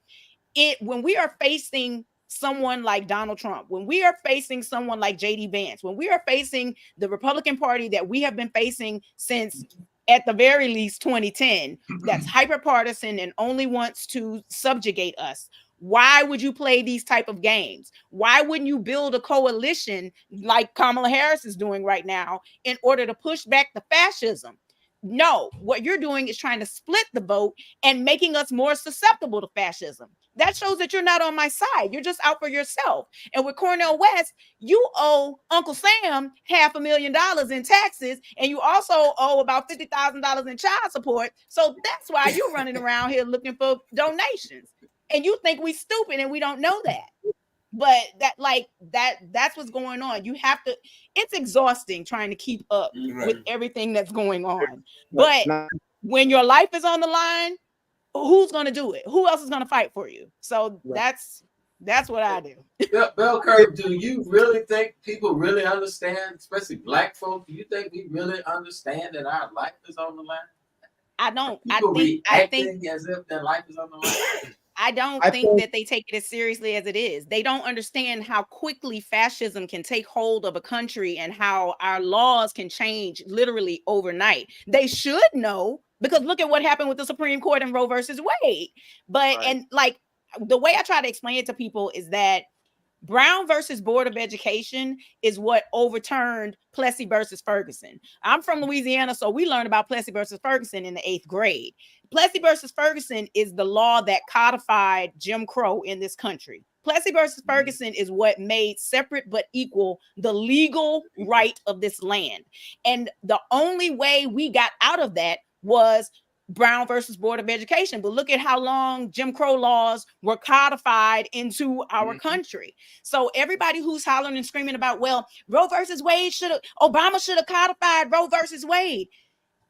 when we are facing someone like Donald Trump, when we are facing someone like JD Vance, when we are facing the Republican Party that we have been facing since at the very least 2010, that's hyperpartisan and only wants to subjugate us, why would you play these type of games? Why wouldn't you build a coalition like Kamala Harris is doing right now in order to push back the fascism? No, what you're doing is trying to split the vote and making us more susceptible to fascism. That shows that you're not on my side. You're just out for yourself. And with Cornel West, you owe Uncle Sam $500,000 in taxes, and you also owe about $50,000 in child support. So that's why you're running around here looking for donations. And you think we stupid and we don't know that. but that's what's going on. You have to, it's exhausting trying to keep up with everything that's going on. But when your life is on the line, who's going to do it? Who else is going to fight for you? So that's what I do. Bell Curve, do you really think people really understand, especially Black folk? Do you think we really understand that our life is on the line? I don't. I think as if their life is on the line. I don't think that they take it as seriously as it is. They don't understand how quickly fascism can take hold of a country and how our laws can change literally overnight. They should know, because look at what happened with the Supreme Court in Roe versus Wade. But and like the way I try to explain it to people is that Brown versus Board of Education is what overturned Plessy versus Ferguson. I'm from Louisiana, so we learned about Plessy versus Ferguson in the 8th grade. Plessy versus Ferguson is the law that codified Jim Crow in this country. Plessy versus Ferguson is what made separate but equal the legal right of this land. And the only way we got out of that was Brown versus Board of Education. But look at how long Jim Crow laws were codified into our country. So everybody who's hollering and screaming about, well, Roe versus Wade Obama should have codified Roe versus Wade.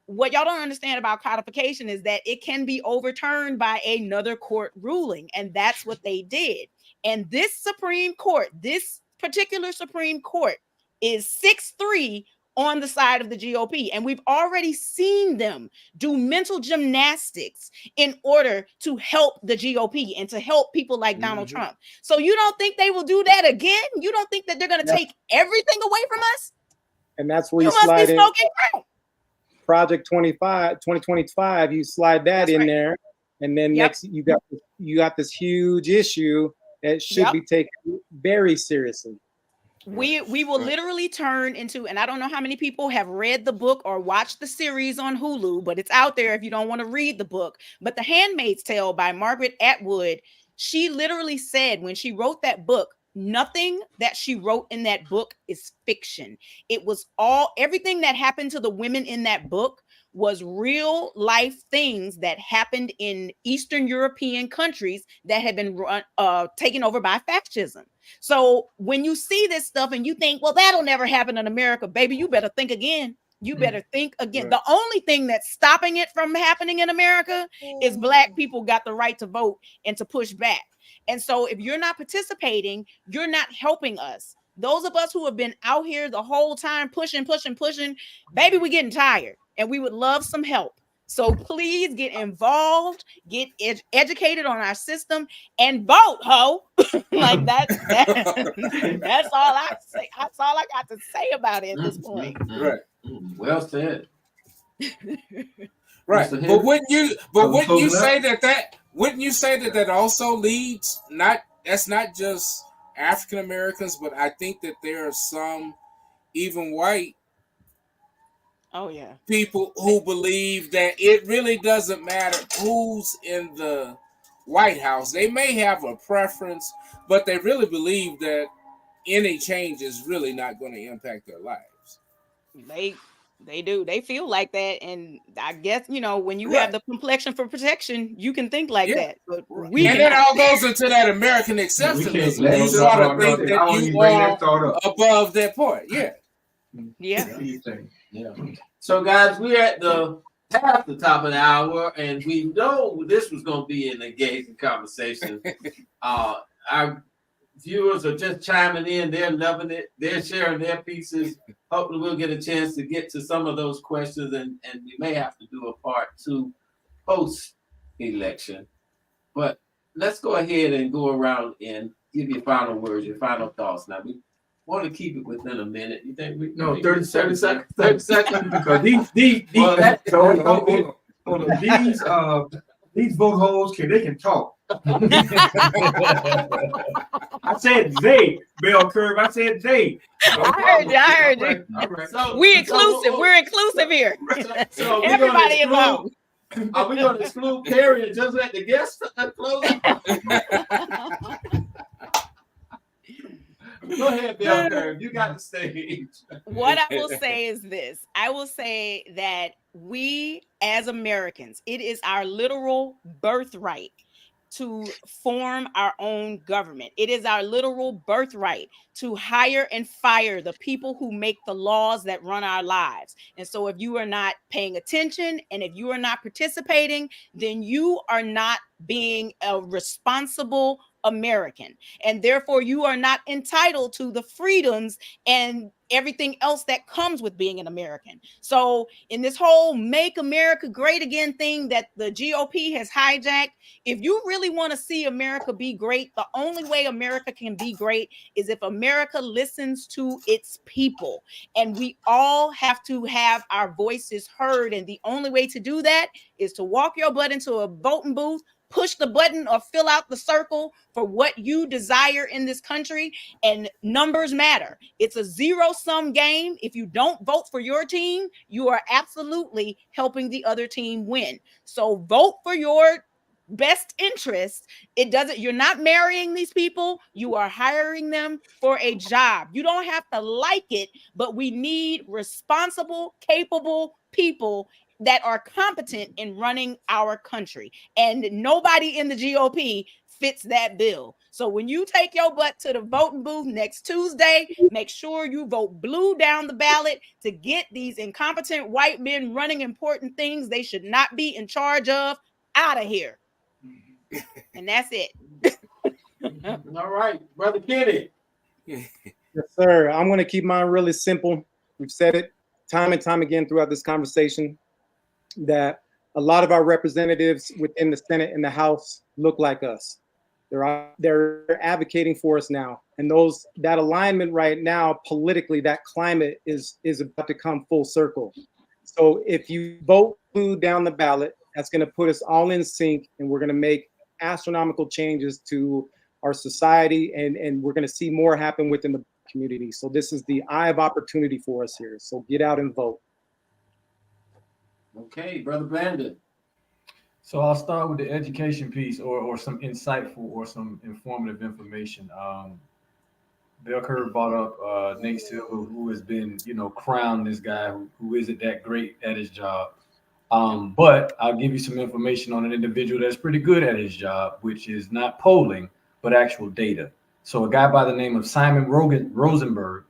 What y'all don't understand about codification is that it can be overturned by another court ruling. And that's what they did. And this Supreme Court, this particular Supreme Court is 6-3 on the side of the GOP. And we've already seen them do mental gymnastics in order to help the GOP and to help people like Donald Trump. So you don't think they will do that again? You don't think that they're going to take everything away from us? And that's where you you slide in crack. Project 2025, you slide that in there. And then next you got this huge issue that should be taken very seriously. We will literally turn into, and I don't know how many people have read the book or watched the series on Hulu, but it's out there if you don't want to read the book. But The Handmaid's Tale by Margaret Atwood, she literally said when she wrote that book, nothing that she wrote in that book is fiction. It was everything that happened to the women in that book was real life things that happened in Eastern European countries that had been taken over by fascism. So when you see this stuff and you think, well, that'll never happen in America, baby, you better think again. You better think again. The only thing that's stopping it from happening in America is Black people got the right to vote and to push back. And so if you're not participating, you're not helping us. Those of us who have been out here the whole time pushing, baby, we're getting tired and we would love some help. So please get involved, get educated on our system, and vote, ho. Like that's all I say. That's all I got to say about it at this point. Right. Well said. Right. But wouldn't you say that also leads that's not just African Americans, but I think that there are some even white people who believe that it really doesn't matter who's in the White House. They may have a preference, but they really believe that any change is really not going to impact their lives. They do. They feel like that. And I guess, when you have the complexion for protection, you can think like that. But it all goes into that American exceptionalism. You sort of think that you are above that point. Yeah. So, guys, we're at past the top of the hour, and we know this was going to be an engaging conversation. Our viewers are just chiming in. They're loving it. They're sharing their pieces. Hopefully we'll get a chance to get to some of those questions, and we may have to do a part 2 post-election. But let's go ahead and go around and give your final words, your final thoughts. Now, we want to keep it within a minute. You think we? No, 30 seconds. 30 seconds. Because these vote holes they can talk. I said they, Bell Curve. I said they. I heard you. All right. So, we're inclusive. We're inclusive here. So everybody involved. Are we going to exclude Perry and just let the guests close? Go ahead, Bell Curve. You got the stage. What I will say is this. I will say that we as Americans, it is our literal birthright to form our own government. It is our literal birthright to hire and fire the people who make the laws that run our lives. And so if you are not paying attention and if you are not participating, then you are not being a responsible American. And therefore, you are not entitled to the freedoms and everything else that comes with being an American. So in this whole Make America Great Again thing that the GOP has hijacked, if you really want to see America be great, the only way America can be great is if America listens to its people. And we all have to have our voices heard. And the only way to do that is to walk your butt into a voting booth, push the button or fill out the circle for what you desire in this country. And numbers matter. It's a zero-sum game. If you don't vote for your team, you are absolutely helping the other team win. So vote for your best interest. It doesn't, you're not marrying these people, you are hiring them for a job. You don't have to like it, but we need responsible, capable people that are competent in running our country. And nobody in the GOP fits that bill. So when you take your butt to the voting booth next Tuesday, make sure you vote blue down the ballot to get these incompetent white men running important things they should not be in charge of out of here. And that's it. All right, Brother Kenny. Yes, sir. I'm going to keep mine really simple. We've said it time and time again throughout this conversation that a lot of our representatives within the Senate and the House look like us. They're advocating for us now. And that alignment right now, politically, that climate is about to come full circle. So if you vote blue down the ballot, that's going to put us all in sync, and we're going to make astronomical changes to our society, and we're going to see more happen within the community. So this is the eye of opportunity for us here. So get out and vote. Okay, Brother Brandon. So I'll start with the education piece, or some insightful or some informative information. Bell Curve brought up Nate Silver, who has been, crowned this guy who isn't that great at his job. But I'll give you some information on an individual that's pretty good at his job, which is not polling, but actual data. So a guy by the name of Simon Rosenberg,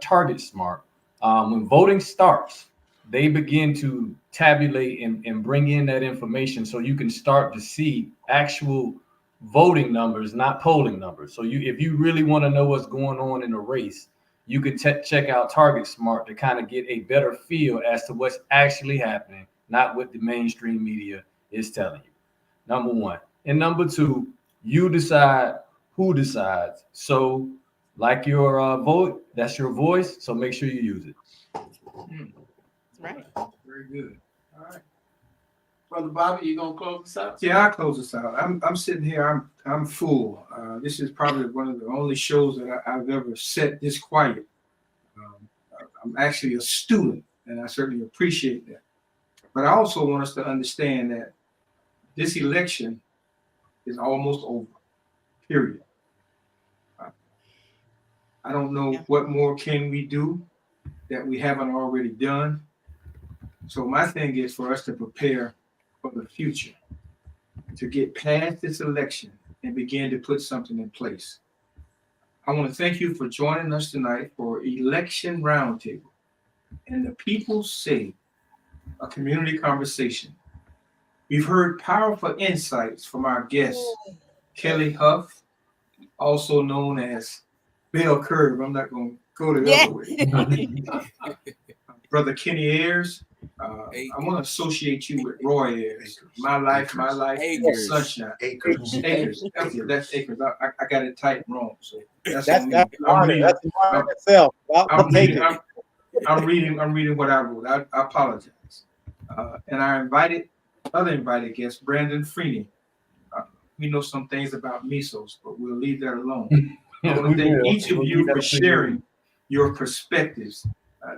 Target Smart, when voting starts, they begin to tabulate and bring in that information so you can start to see actual voting numbers, not polling numbers. So if you really want to know what's going on in a race, you can check out Target Smart to kind of get a better feel as to what's actually happening, not what the mainstream media is telling you. Number one. And number two, you decide who decides. So like your vote, that's your voice. So make sure you use it. Right. Very good. All right. Brother Bobby, you gonna close this out? Yeah, I'll close this out. I'm sitting here, I'm full. This is probably one of the only shows that I've ever sat this quiet. I'm actually a student, and I certainly appreciate that. But I also want us to understand that this election is almost over, period. I don't know what more can we do that we haven't already done. So my thing is for us to prepare for the future, to get past this election and begin to put something in place. I want to thank you for joining us tonight for Election Roundtable and the People Say, a community conversation. We've heard powerful insights from our guest, Kellee Hough, also known as Bell Curve. I'm not going to go the other way. Brother Kenny Ayers. I want to associate you with Roy Ayers. My life, Akers. sunshine. Akers. Okay, that's Akers. I got it tight and wrong. So that's itself. I'm reading what I wrote. I apologize. And our other invited guest, Brandon Freeney. We know some things about mesos, but we'll leave that alone. I want to thank each of you for sharing your perspectives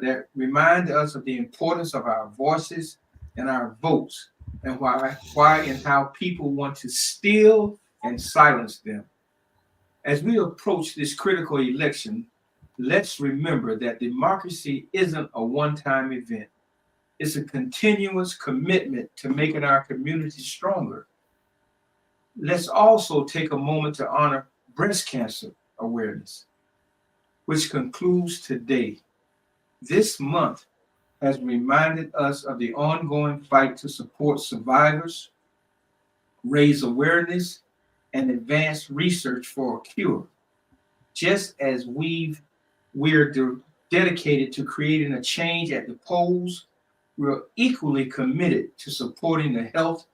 that remind us of the importance of our voices and our votes, and why and how people want to steal and silence them. As we approach this critical election, let's remember that democracy isn't a one-time event. It's a continuous commitment to making our community stronger. let's also take a moment to honor breast cancer awareness, which concludes today. This month has reminded us of the ongoing fight to support survivors, raise awareness, and advance research for a cure. Just as we're dedicated to creating a change at the polls, we're equally committed to supporting the health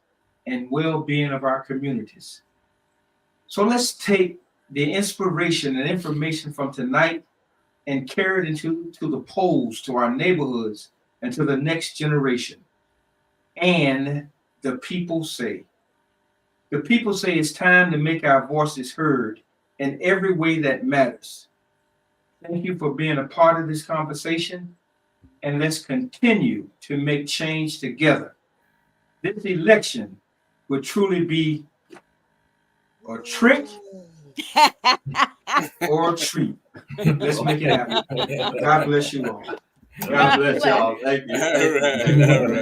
and well-being of our communities. So let's take the inspiration and information from tonight and carry it into the polls, to our neighborhoods, and to the next generation. And the people say it's time to make our voices heard in every way that matters. Thank you for being a part of this conversation, and let's continue to make change together. This election will truly be a trick or a treat. Let's make it happen. God bless you all. God bless y'all. Thank you. All right.